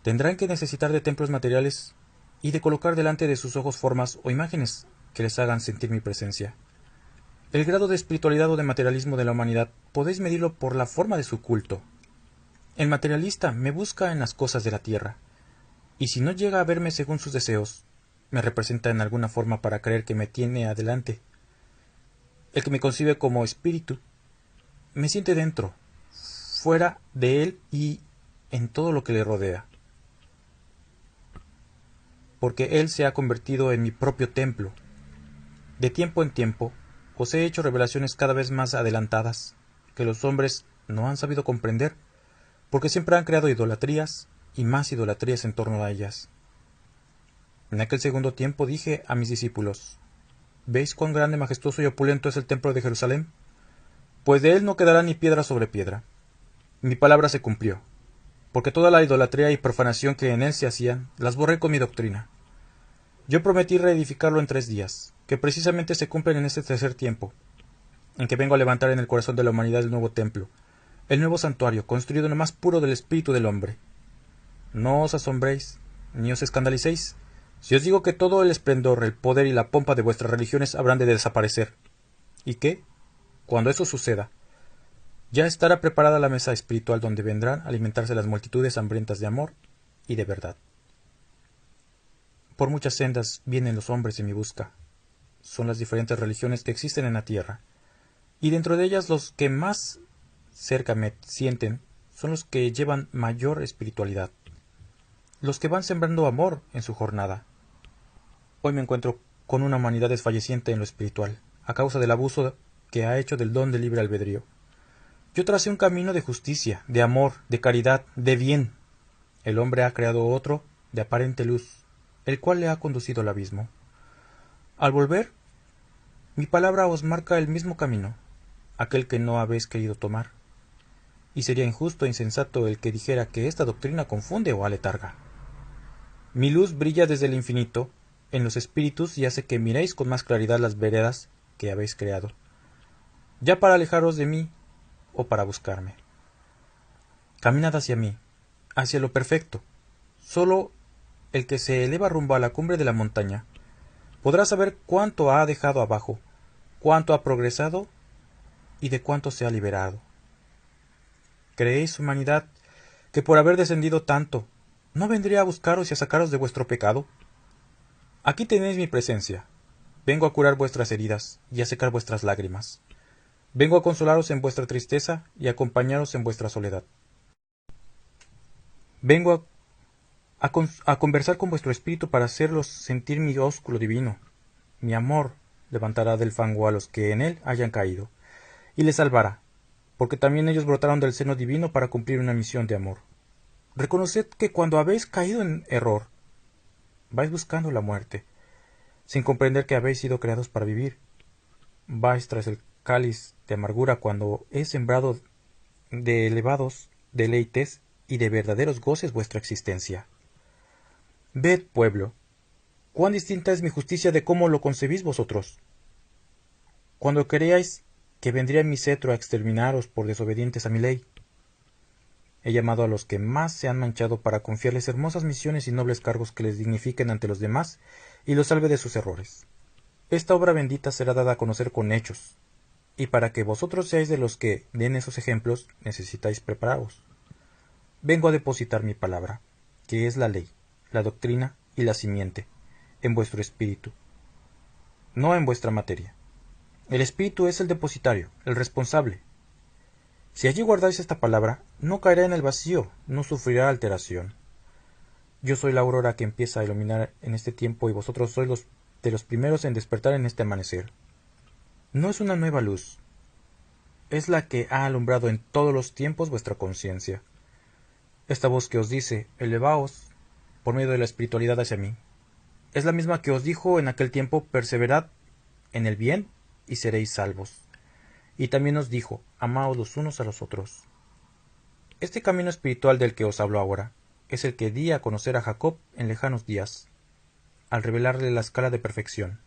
tendrán que necesitar de templos materiales y de colocar delante de sus ojos formas o imágenes que les hagan sentir mi presencia. El grado de espiritualidad o de materialismo de la humanidad podéis medirlo por la forma de su culto. El materialista me busca en las cosas de la tierra, y si no llega a verme según sus deseos, me representa en alguna forma para creer que me tiene adelante. El que me concibe como espíritu, me siente dentro, fuera de él y en todo lo que le rodea, porque él se ha convertido en mi propio templo. De tiempo en tiempo, os he hecho revelaciones cada vez más adelantadas, que los hombres no han sabido comprender, porque siempre han creado idolatrías y más idolatrías en torno a ellas. En aquel segundo tiempo dije a mis discípulos: ¿veis cuán grande, majestuoso y opulento es el templo de Jerusalén? Pues de él no quedará ni piedra sobre piedra. Mi palabra se cumplió, porque toda la idolatría y profanación que en él se hacían, las borré con mi doctrina. Yo prometí reedificarlo en 3 días, que precisamente se cumplen en este tercer tiempo, en que vengo a levantar en el corazón de la humanidad el nuevo templo, el nuevo santuario, construido en lo más puro del espíritu del hombre. No os asombréis, ni os escandalicéis, si os digo que todo el esplendor, el poder y la pompa de vuestras religiones habrán de desaparecer, y que, cuando eso suceda, ya estará preparada la mesa espiritual donde vendrán a alimentarse las multitudes hambrientas de amor y de verdad. Por muchas sendas vienen los hombres en mi busca. Son las diferentes religiones que existen en la tierra, y dentro de ellas los que más cerca me sienten son los que llevan mayor espiritualidad, los que van sembrando amor en su jornada. Hoy me encuentro con una humanidad desfalleciente en lo espiritual, a causa del abuso que ha hecho del don de libre albedrío. Yo tracé un camino de justicia, de amor, de caridad, de bien. El hombre ha creado otro, de aparente luz, el cual le ha conducido al abismo. Al volver, mi palabra os marca el mismo camino, aquel que no habéis querido tomar. Y sería injusto e insensato el que dijera que esta doctrina confunde o aletarga. Mi luz brilla desde el infinito en los espíritus y hace que miréis con más claridad las veredas que habéis creado, ya para alejaros de mí o para buscarme. Caminad hacia mí, hacia lo perfecto. Solo el que se eleva rumbo a la cumbre de la montaña podrá saber cuánto ha dejado abajo, cuánto ha progresado y de cuánto se ha liberado. ¿Creéis, humanidad, que por haber descendido tanto, no vendría a buscaros y a sacaros de vuestro pecado? Aquí tenéis mi presencia. Vengo a curar vuestras heridas y a secar vuestras lágrimas. Vengo a consolaros en vuestra tristeza y a acompañaros en vuestra soledad. Vengo a conversar con vuestro espíritu para hacerlos sentir mi ósculo divino. Mi amor levantará del fango a los que en él hayan caído, y les salvará, porque también ellos brotaron del seno divino para cumplir una misión de amor. Reconoced que cuando habéis caído en error, vais buscando la muerte, sin comprender que habéis sido creados para vivir. Vais tras el cáliz de amargura cuando he sembrado de elevados deleites y de verdaderos goces vuestra existencia. Ved, pueblo, cuán distinta es mi justicia de cómo lo concebís vosotros. Cuando creíais que vendría mi cetro a exterminaros por desobedientes a mi ley, he llamado a los que más se han manchado para confiarles hermosas misiones y nobles cargos que les dignifiquen ante los demás y los salve de sus errores. Esta obra bendita será dada a conocer con hechos, y para que vosotros seáis de los que den esos ejemplos, necesitáis prepararos. Vengo a depositar mi palabra, que es la ley, la doctrina y la simiente, en vuestro espíritu, no en vuestra materia. El espíritu es el depositario, el responsable. Si allí guardáis esta palabra, no caerá en el vacío, no sufrirá alteración. Yo soy la aurora que empieza a iluminar en este tiempo y vosotros sois de los primeros en despertar en este amanecer. No es una nueva luz, es la que ha alumbrado en todos los tiempos vuestra conciencia. Esta voz que os dice, elevaos, por medio de la espiritualidad hacia mí, es la misma que os dijo en aquel tiempo, perseverad en el bien y seréis salvos. Y también os dijo, amaos los unos a los otros. Este camino espiritual del que os hablo ahora es el que di a conocer a Jacob en lejanos días, al revelarle la escala de perfección.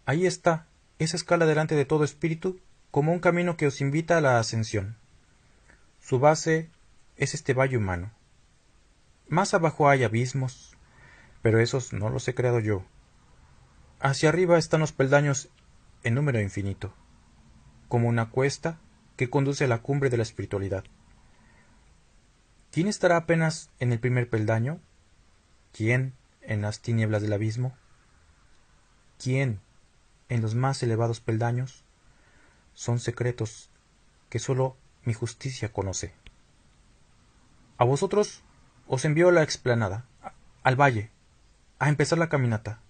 Ahí está, esa escala delante de todo espíritu, como un camino que os invita a la ascensión. Su base es este valle humano. Más abajo hay abismos, pero esos no los he creado yo. Hacia arriba están los peldaños en número infinito, como una cuesta que conduce a la cumbre de la espiritualidad. ¿Quién estará apenas en el primer peldaño? ¿Quién en las tinieblas del abismo? ¿Quién en los más elevados peldaños? Son secretos que sólo mi justicia conoce. A vosotros os envío a la explanada, al valle, a empezar la caminata,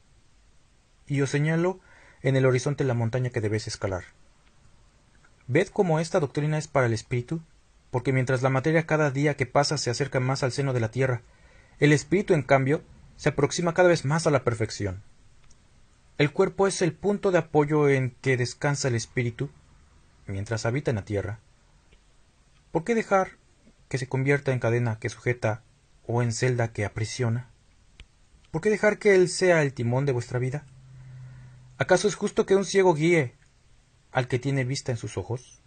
y os señalo en el horizonte la montaña que debéis escalar. Ved cómo esta doctrina es para el espíritu, porque mientras la materia cada día que pasa se acerca más al seno de la tierra, el espíritu, en cambio, se aproxima cada vez más a la perfección. El cuerpo es el punto de apoyo en que descansa el espíritu, mientras habita en la tierra. ¿Por qué dejar que se convierta en cadena que sujeta o en celda que aprisiona? ¿Por qué dejar que él sea el timón de vuestra vida? ¿Acaso es justo que un ciego guíe al que tiene vista en sus ojos?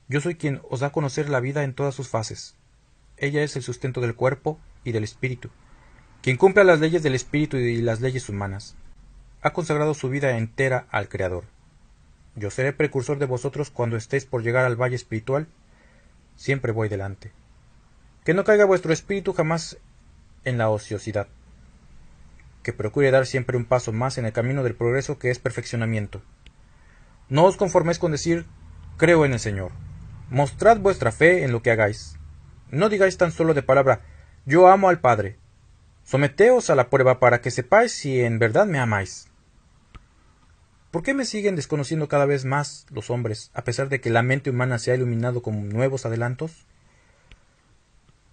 Yo soy quien os da a conocer la vida en todas sus fases. Ella es el sustento del cuerpo y del espíritu. Quien cumpla las leyes del espíritu y las leyes humanas, ha consagrado su vida entera al Creador. Yo seré precursor de vosotros cuando estéis por llegar al valle espiritual. Siempre voy delante. Que no caiga vuestro espíritu jamás en la ociosidad. que procure dar siempre un paso más en el camino del progreso que es perfeccionamiento. No os conforméis con decir creo en el Señor. Mostrad vuestra fe en lo que hagáis. No digáis tan solo de palabra yo amo al Padre. Someteos a la prueba para que sepáis si en verdad me amáis. ¿Por qué me siguen desconociendo cada vez más los hombres, a pesar de que la mente humana se ha iluminado con nuevos adelantos?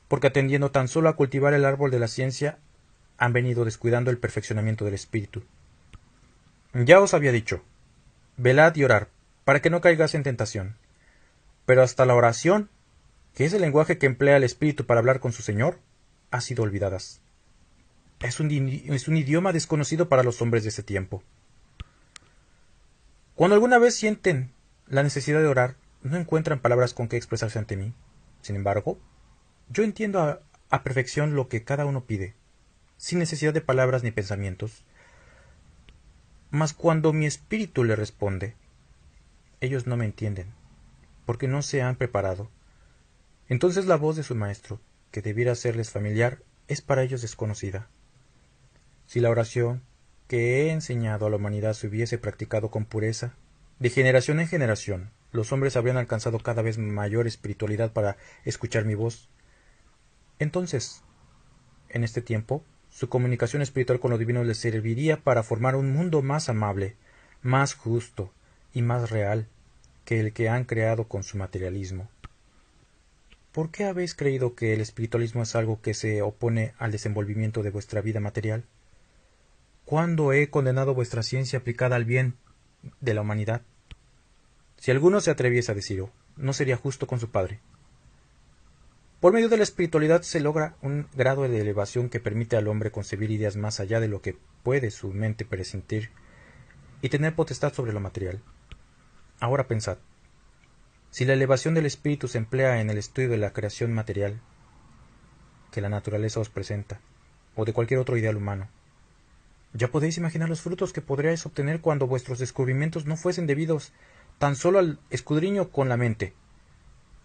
Porque atendiendo tan solo a cultivar el árbol de la ciencia, han venido descuidando el perfeccionamiento del espíritu. Ya os había dicho, velad y orad, para que no caigáis en tentación. Pero hasta la oración, que es el lenguaje que emplea el espíritu para hablar con su Señor, ha sido olvidadas. Es un idioma desconocido para los hombres de ese tiempo. Cuando alguna vez sienten la necesidad de orar, no encuentran palabras con que expresarse ante mí. Sin embargo, yo entiendo a perfección lo que cada uno pide, sin necesidad de palabras ni pensamientos. Mas cuando mi espíritu le responde, ellos no me entienden, porque no se han preparado. Entonces la voz de su maestro, que debiera serles familiar, es para ellos desconocida. Si la oración que he enseñado a la humanidad se hubiese practicado con pureza, de generación en generación, los hombres habrían alcanzado cada vez mayor espiritualidad para escuchar mi voz. Entonces, en este tiempo, su comunicación espiritual con lo divino les serviría para formar un mundo más amable, más justo y más real que el que han creado con su materialismo. ¿Por qué habéis creído que el espiritualismo es algo que se opone al desenvolvimiento de vuestra vida material? ¿Cuándo he condenado vuestra ciencia aplicada al bien de la humanidad? Si alguno se atreviese a decirlo, no sería justo con su padre. Por medio de la espiritualidad se logra un grado de elevación que permite al hombre concebir ideas más allá de lo que puede su mente presentir y tener potestad sobre lo material. Ahora pensad, si la elevación del espíritu se emplea en el estudio de la creación material que la naturaleza os presenta, o de cualquier otro ideal humano, ya podéis imaginar los frutos que podríais obtener cuando vuestros descubrimientos no fuesen debidos tan solo al escudriño con la mente,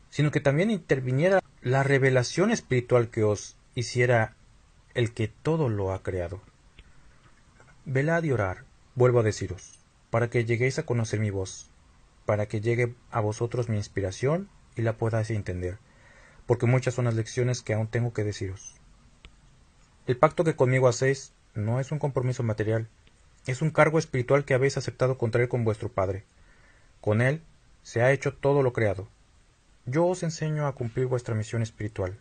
sino que también interviniera la revelación espiritual que os hiciera el que todo lo ha creado. Velad y orad, vuelvo a deciros, para que lleguéis a conocer mi voz, para que llegue a vosotros mi inspiración y la podáis entender, porque muchas son las lecciones que aún tengo que deciros. El pacto que conmigo hacéis no es un compromiso material, es un cargo espiritual que habéis aceptado contraer con vuestro Padre. Con él se ha hecho todo lo creado. Yo os enseño a cumplir vuestra misión espiritual,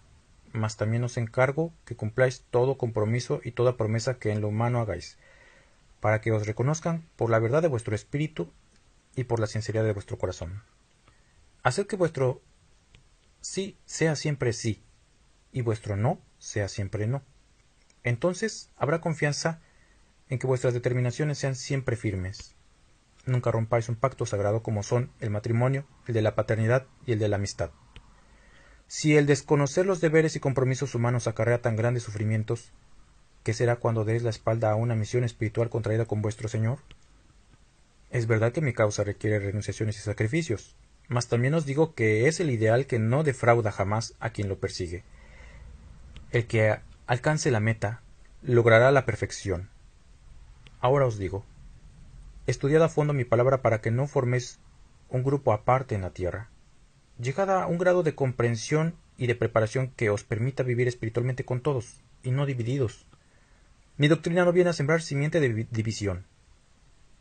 mas también os encargo que cumpláis todo compromiso y toda promesa que en lo humano hagáis, para que os reconozcan por la verdad de vuestro espíritu y por la sinceridad de vuestro corazón. Haced que vuestro sí sea siempre sí, y vuestro no sea siempre no. Entonces habrá confianza en que vuestras determinaciones sean siempre firmes. Nunca rompáis un pacto sagrado como son el matrimonio, el de la paternidad y el de la amistad. Si el desconocer los deberes y compromisos humanos acarrea tan grandes sufrimientos, ¿qué será cuando deis la espalda a una misión espiritual contraída con vuestro Señor? Es verdad que mi causa requiere renunciaciones y sacrificios, mas también os digo que es el ideal que no defrauda jamás a quien lo persigue. El que alcance la meta logrará la perfección. Ahora os digo, estudiad a fondo mi palabra para que no forméis un grupo aparte en la tierra. Llegad a un grado de comprensión y de preparación que os permita vivir espiritualmente con todos, y no divididos. Mi doctrina no viene a sembrar simiente de división.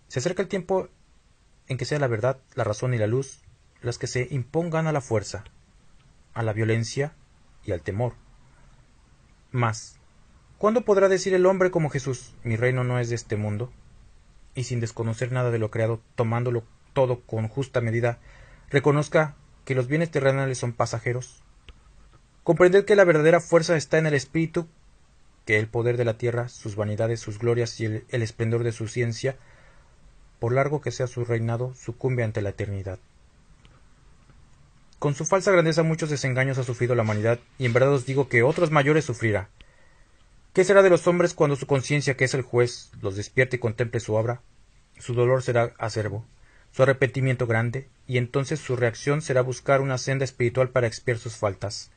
Se acerca el tiempo en que sea la verdad, la razón y la luz las que se impongan a la fuerza, a la violencia y al temor. Mas, ¿cuándo podrá decir el hombre como Jesús, mi reino no es de este mundo? Y sin desconocer nada de lo creado, tomándolo todo con justa medida, reconozca que los bienes terrenales son pasajeros. Comprended que la verdadera fuerza está en el espíritu, que el poder de la tierra, sus vanidades, sus glorias y el esplendor de su ciencia, por largo que sea su reinado, sucumbe ante la eternidad. Con su falsa grandeza muchos desengaños ha sufrido la humanidad, y en verdad os digo que otros mayores sufrirá. ¿Qué será de los hombres cuando su conciencia, que es el juez, los despierte y contemple su obra? Su dolor será acerbo, su arrepentimiento grande, y entonces su reacción será buscar una senda espiritual para expiar sus faltas.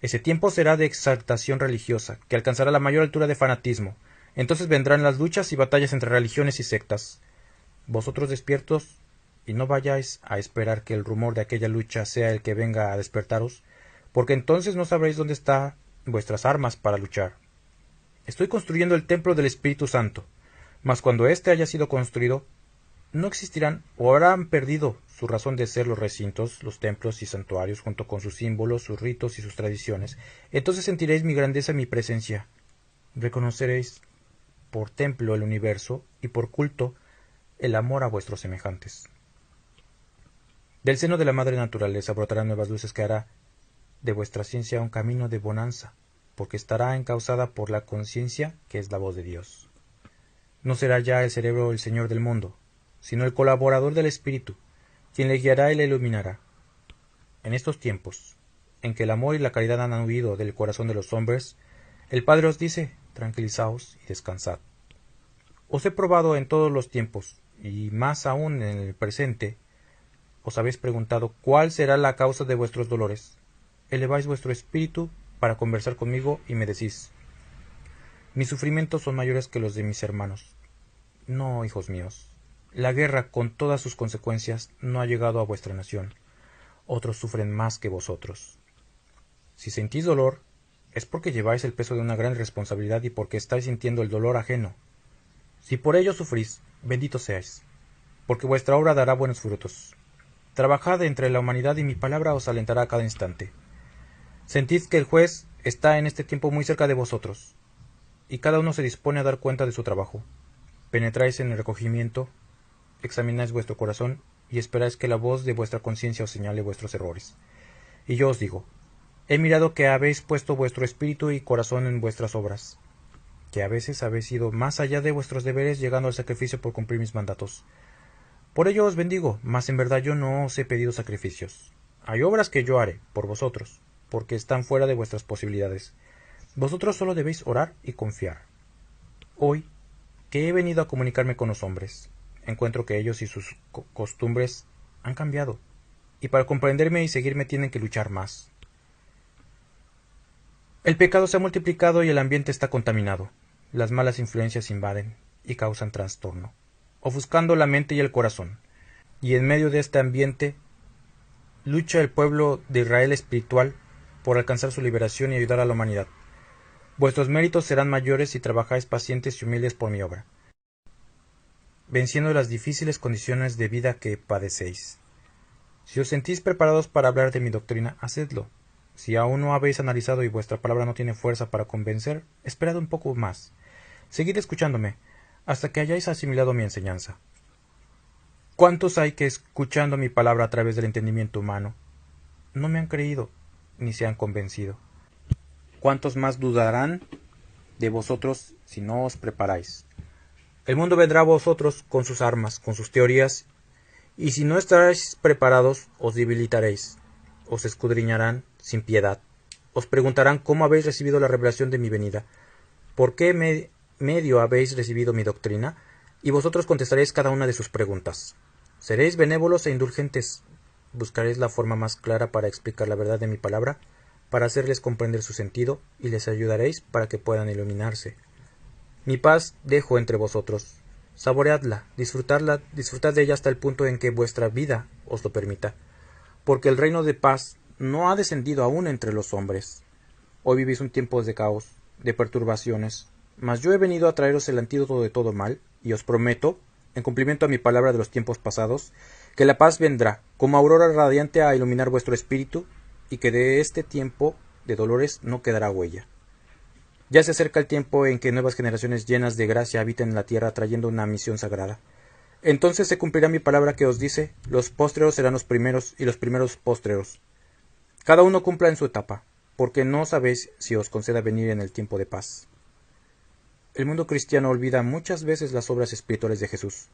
Ese tiempo será de exaltación religiosa, que alcanzará la mayor altura de fanatismo, Entonces vendrán las luchas y batallas entre religiones y sectas. Vosotros despiertos, y no vayáis a esperar que el rumor de aquella lucha sea el que venga a despertaros, porque entonces no sabréis dónde están vuestras armas para luchar. Estoy construyendo el templo del Espíritu Santo, mas cuando éste haya sido construido, no existirán o habrán perdido su razón de ser los recintos, los templos y santuarios, junto con sus símbolos, sus ritos y sus tradiciones. Entonces sentiréis mi grandeza y mi presencia. Reconoceréis por templo el universo y por culto el amor a vuestros semejantes. Del seno de la madre naturaleza brotarán nuevas luces que hará de vuestra ciencia un camino de bonanza, porque estará encauzada por la conciencia que es la voz de Dios. No será ya el cerebro el señor del mundo, sino el colaborador del espíritu, quien le guiará y le iluminará. En estos tiempos, en que el amor y la caridad han huido del corazón de los hombres, el Padre os dice, tranquilizaos y descansad. Os he probado en todos los tiempos, y más aún en el presente. Os habéis preguntado cuál será la causa de vuestros dolores. Eleváis vuestro espíritu para conversar conmigo y me decís, mis sufrimientos son mayores que los de mis hermanos. No, hijos míos, la guerra con todas sus consecuencias no ha llegado a vuestra nación. Otros sufren más que vosotros. Si sentís dolor, es porque lleváis el peso de una gran responsabilidad y porque estáis sintiendo el dolor ajeno. Si por ello sufrís, benditos seáis, porque vuestra obra dará buenos frutos. Trabajad entre la humanidad y mi palabra os alentará a cada instante. Sentid que el juez está en este tiempo muy cerca de vosotros, y cada uno se dispone a dar cuenta de su trabajo. Penetráis en el recogimiento, examináis vuestro corazón y esperáis que la voz de vuestra conciencia os señale vuestros errores. Y yo os digo, he mirado que habéis puesto vuestro espíritu y corazón en vuestras obras, que a veces habéis ido más allá de vuestros deberes llegando al sacrificio por cumplir mis mandatos. Por ello os bendigo, mas en verdad yo no os he pedido sacrificios. Hay obras que yo haré por vosotros, porque están fuera de vuestras posibilidades. Vosotros solo debéis orar y confiar. Hoy, que he venido a comunicarme con los hombres, encuentro que ellos y sus costumbres han cambiado, y para comprenderme y seguirme tienen que luchar más. El pecado se ha multiplicado y el ambiente está contaminado. Las malas influencias invaden y causan trastorno, ofuscando la mente y el corazón. Y en medio de este ambiente lucha el pueblo de Israel espiritual por alcanzar su liberación y ayudar a la humanidad. Vuestros méritos serán mayores si trabajáis pacientes y humildes por mi obra, venciendo las difíciles condiciones de vida que padecéis. Si os sentís preparados para hablar de mi doctrina, hacedlo. Si aún no habéis analizado y vuestra palabra no tiene fuerza para convencer, esperad un poco más. Seguid escuchándome, hasta que hayáis asimilado mi enseñanza. ¿Cuántos hay que, escuchando mi palabra a través del entendimiento humano, no me han creído, ni se han convencido? ¿Cuántos más dudarán de vosotros si no os preparáis? El mundo vendrá a vosotros con sus armas, con sus teorías, y si no estaréis preparados, os debilitaréis, os escudriñarán sin piedad, os preguntarán cómo habéis recibido la revelación de mi venida, por qué medio habéis recibido mi doctrina, y vosotros contestaréis cada una de sus preguntas. Seréis benévolos e indulgentes, buscaréis la forma más clara para explicar la verdad de mi palabra, para hacerles comprender su sentido, y les ayudaréis para que puedan iluminarse. Mi paz dejo entre vosotros. Saboreadla, disfrutad de ella hasta el punto en que vuestra vida os lo permita, porque el reino de paz no ha descendido aún entre los hombres. Hoy vivís un tiempo de caos, de perturbaciones, mas yo he venido a traeros el antídoto de todo mal, y os prometo, en cumplimiento a mi palabra de los tiempos pasados, que la paz vendrá, como aurora radiante, a iluminar vuestro espíritu, y que de este tiempo de dolores no quedará huella. Ya se acerca el tiempo en que nuevas generaciones llenas de gracia habiten en la tierra trayendo una misión sagrada. Entonces se cumplirá mi palabra que os dice, los postreros serán los primeros y los primeros postreros. Cada uno cumpla en su etapa, porque no sabéis si os conceda venir en el tiempo de paz. El mundo cristiano olvida muchas veces las obras espirituales de Jesús,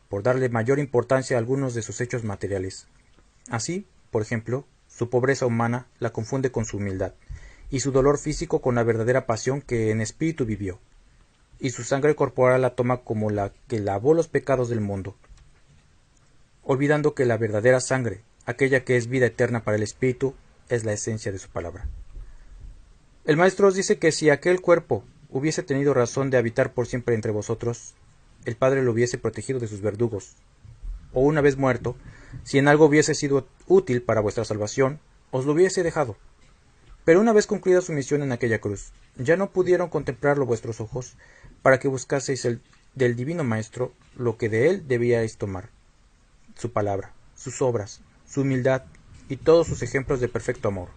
por darle mayor importancia a algunos de sus hechos materiales. Así, por ejemplo, su pobreza humana la confunde con su humildad, y su dolor físico con la verdadera pasión que en espíritu vivió, y su sangre corporal la toma como la que lavó los pecados del mundo, olvidando que la verdadera sangre, aquella que es vida eterna para el espíritu, es la esencia de su palabra. El Maestro os dice que si aquel cuerpo hubiese tenido razón de habitar por siempre entre vosotros, el Padre lo hubiese protegido de sus verdugos. O una vez muerto, si en algo hubiese sido útil para vuestra salvación, os lo hubiese dejado. Pero una vez concluida su misión en aquella cruz, ya no pudieron contemplarlo vuestros ojos, para que buscaseis del divino Maestro lo que de él debíais tomar, su palabra, sus obras, su humildad y todos sus ejemplos de perfecto amor.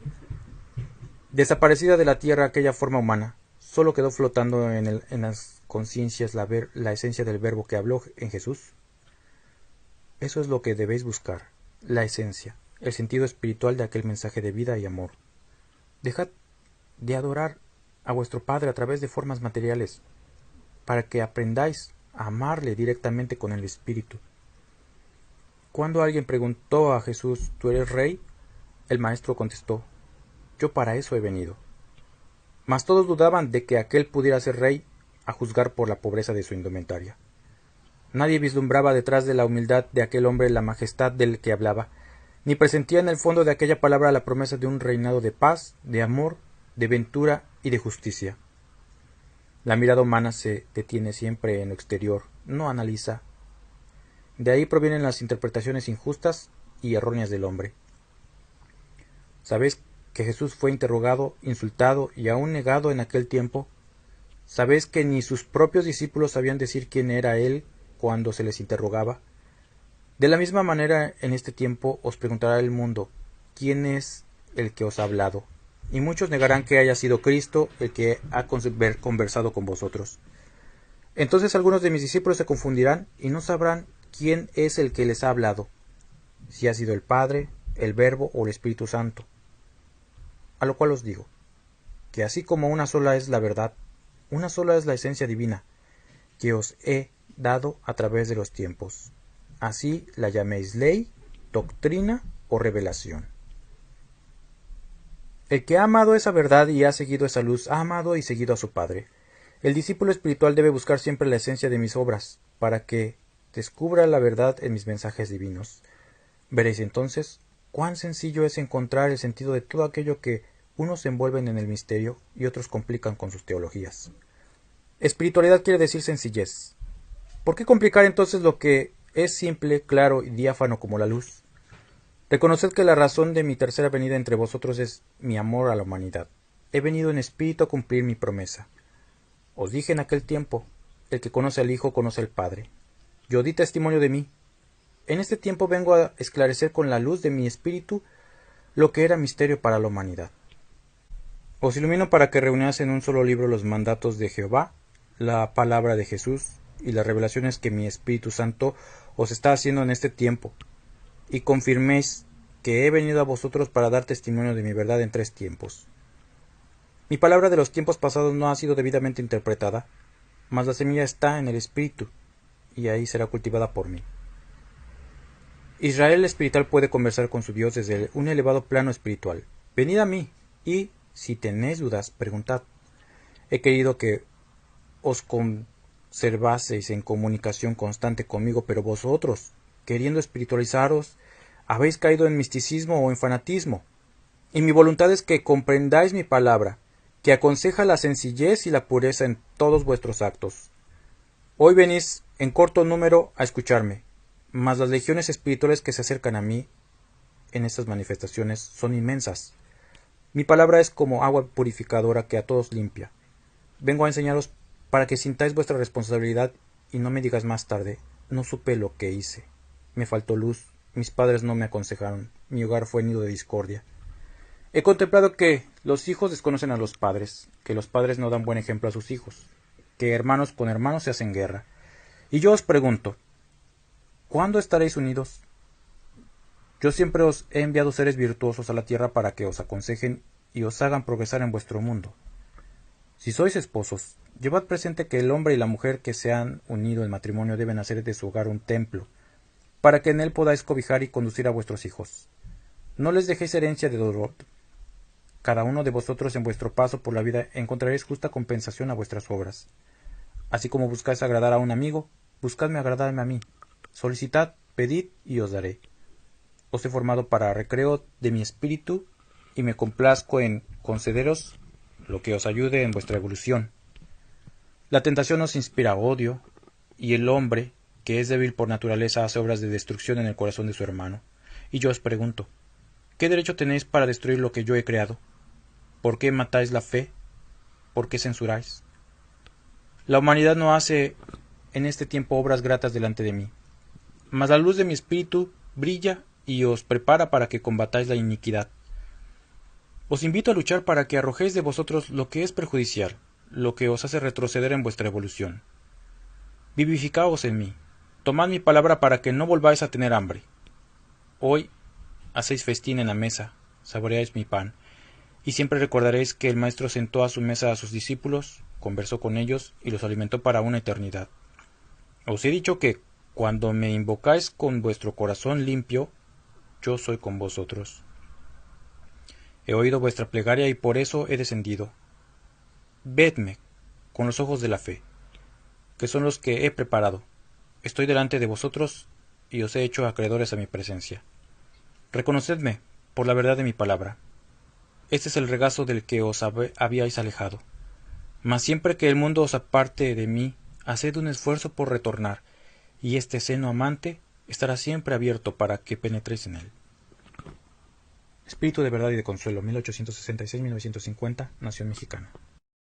Desaparecida de la tierra aquella forma humana, sólo quedó flotando en las conciencias la esencia del Verbo que habló en Jesús. Eso es lo que debéis buscar, la esencia, el sentido espiritual de aquel mensaje de vida y amor. Dejad de adorar a vuestro Padre a través de formas materiales, para que aprendáis a amarle directamente con el Espíritu. Cuando alguien preguntó a Jesús, ¿tú eres rey?, el Maestro contestó, yo para eso he venido. Mas todos dudaban de que aquel pudiera ser rey, a juzgar por la pobreza de su indumentaria. Nadie vislumbraba detrás de la humildad de aquel hombre la majestad del que hablaba, ni presentía en el fondo de aquella palabra la promesa de un reinado de paz, de amor, de ventura y de justicia. La mirada humana se detiene siempre en lo exterior, no analiza. De ahí provienen las interpretaciones injustas y erróneas del hombre. ¿Sabéis que Jesús fue interrogado, insultado y aún negado en aquel tiempo? ¿Sabéis que ni sus propios discípulos sabían decir quién era él cuando se les interrogaba? De la misma manera, en este tiempo os preguntará el mundo, ¿quién es el que os ha hablado? Y muchos negarán que haya sido Cristo el que ha conversado con vosotros. Entonces algunos de mis discípulos se confundirán y no sabrán quién es el que les ha hablado, si ha sido el Padre, el Verbo o el Espíritu Santo. A lo cual os digo, que así como una sola es la verdad, una sola es la esencia divina, que os he dado a través de los tiempos. Así la llaméis ley, doctrina o revelación. El que ha amado esa verdad y ha seguido esa luz, ha amado y seguido a su Padre. El discípulo espiritual debe buscar siempre la esencia de mis obras, para que descubra la verdad en mis mensajes divinos. Veréis entonces cuán sencillo es encontrar el sentido de todo aquello que unos envuelven en el misterio y otros complican con sus teologías. Espiritualidad quiere decir sencillez. ¿Por qué complicar entonces lo que es simple, claro y diáfano como la luz? Reconoced que la razón de mi tercera venida entre vosotros es mi amor a la humanidad. He venido en espíritu a cumplir mi promesa. Os dije en aquel tiempo, el que conoce al Hijo conoce al Padre. Yo di testimonio de mí. En este tiempo vengo a esclarecer con la luz de mi espíritu lo que era misterio para la humanidad. Os ilumino para que reunáis en un solo libro los mandatos de Jehová, la palabra de Jesús y las revelaciones que mi Espíritu Santo os está haciendo en este tiempo, y confirméis que he venido a vosotros para dar testimonio de mi verdad en 3 tiempos. Mi palabra de los tiempos pasados no ha sido debidamente interpretada, mas la semilla está en el Espíritu, y ahí será cultivada por mí. Israel espiritual puede conversar con su Dios desde un elevado plano espiritual. Venid a mí, y, si tenéis dudas, preguntad. He querido que os conservaseis en comunicación constante conmigo, pero vosotros, queriendo espiritualizaros, habéis caído en misticismo o en fanatismo. Y mi voluntad es que comprendáis mi palabra, que aconseja la sencillez y la pureza en todos vuestros actos. Hoy venís en corto número a escucharme, mas las legiones espirituales que se acercan a mí en estas manifestaciones son inmensas. Mi palabra es como agua purificadora que a todos limpia. Vengo a enseñaros para que sintáis vuestra responsabilidad y no me digas más tarde, no supe lo que hice. Me faltó luz, mis padres no me aconsejaron, mi hogar fue nido de discordia. He contemplado que los hijos desconocen a los padres, que los padres no dan buen ejemplo a sus hijos, que hermanos con hermanos se hacen guerra. Y yo os pregunto, ¿cuándo estaréis unidos? Yo siempre os he enviado seres virtuosos a la tierra para que os aconsejen y os hagan progresar en vuestro mundo. Si sois esposos, llevad presente que el hombre y la mujer que se han unido en matrimonio deben hacer de su hogar un templo, para que en él podáis cobijar y conducir a vuestros hijos. No les dejéis herencia de dolor. Cada uno de vosotros en vuestro paso por la vida encontraréis justa compensación a vuestras obras. Así como buscáis agradar a un amigo, buscadme agradarme a mí. Solicitad, pedid y os daré. Os he formado para recreo de mi espíritu y me complazco en concederos lo que os ayude en vuestra evolución. La tentación nos inspira odio, y el hombre, que es débil por naturaleza, hace obras de destrucción en el corazón de su hermano. Y yo os pregunto, ¿qué derecho tenéis para destruir lo que yo he creado? ¿Por qué matáis la fe? ¿Por qué censuráis? La humanidad no hace en este tiempo obras gratas delante de mí, mas la luz de mi espíritu brilla y os prepara para que combatáis la iniquidad. Os invito a luchar para que arrojéis de vosotros lo que es perjudicial, lo que os hace retroceder en vuestra evolución. Vivificaos en mí, tomad mi palabra para que no volváis a tener hambre. Hoy hacéis festín en la mesa, saboreáis mi pan, y siempre recordaréis que el Maestro sentó a su mesa a sus discípulos, conversó con ellos y los alimentó para una eternidad. Os he dicho que, cuando me invocáis con vuestro corazón limpio, yo soy con vosotros. He oído vuestra plegaria y por eso he descendido. Vedme con los ojos de la fe, que son los que he preparado. Estoy delante de vosotros y os he hecho acreedores a mi presencia. Reconocedme por la verdad de mi palabra. Este es el regazo del que os habíais alejado. Mas siempre que el mundo os aparte de mí, haced un esfuerzo por retornar, y este seno amante estará siempre abierto para que penetréis en él. Espíritu de verdad y de consuelo, 1866-1950, Nación Mexicana.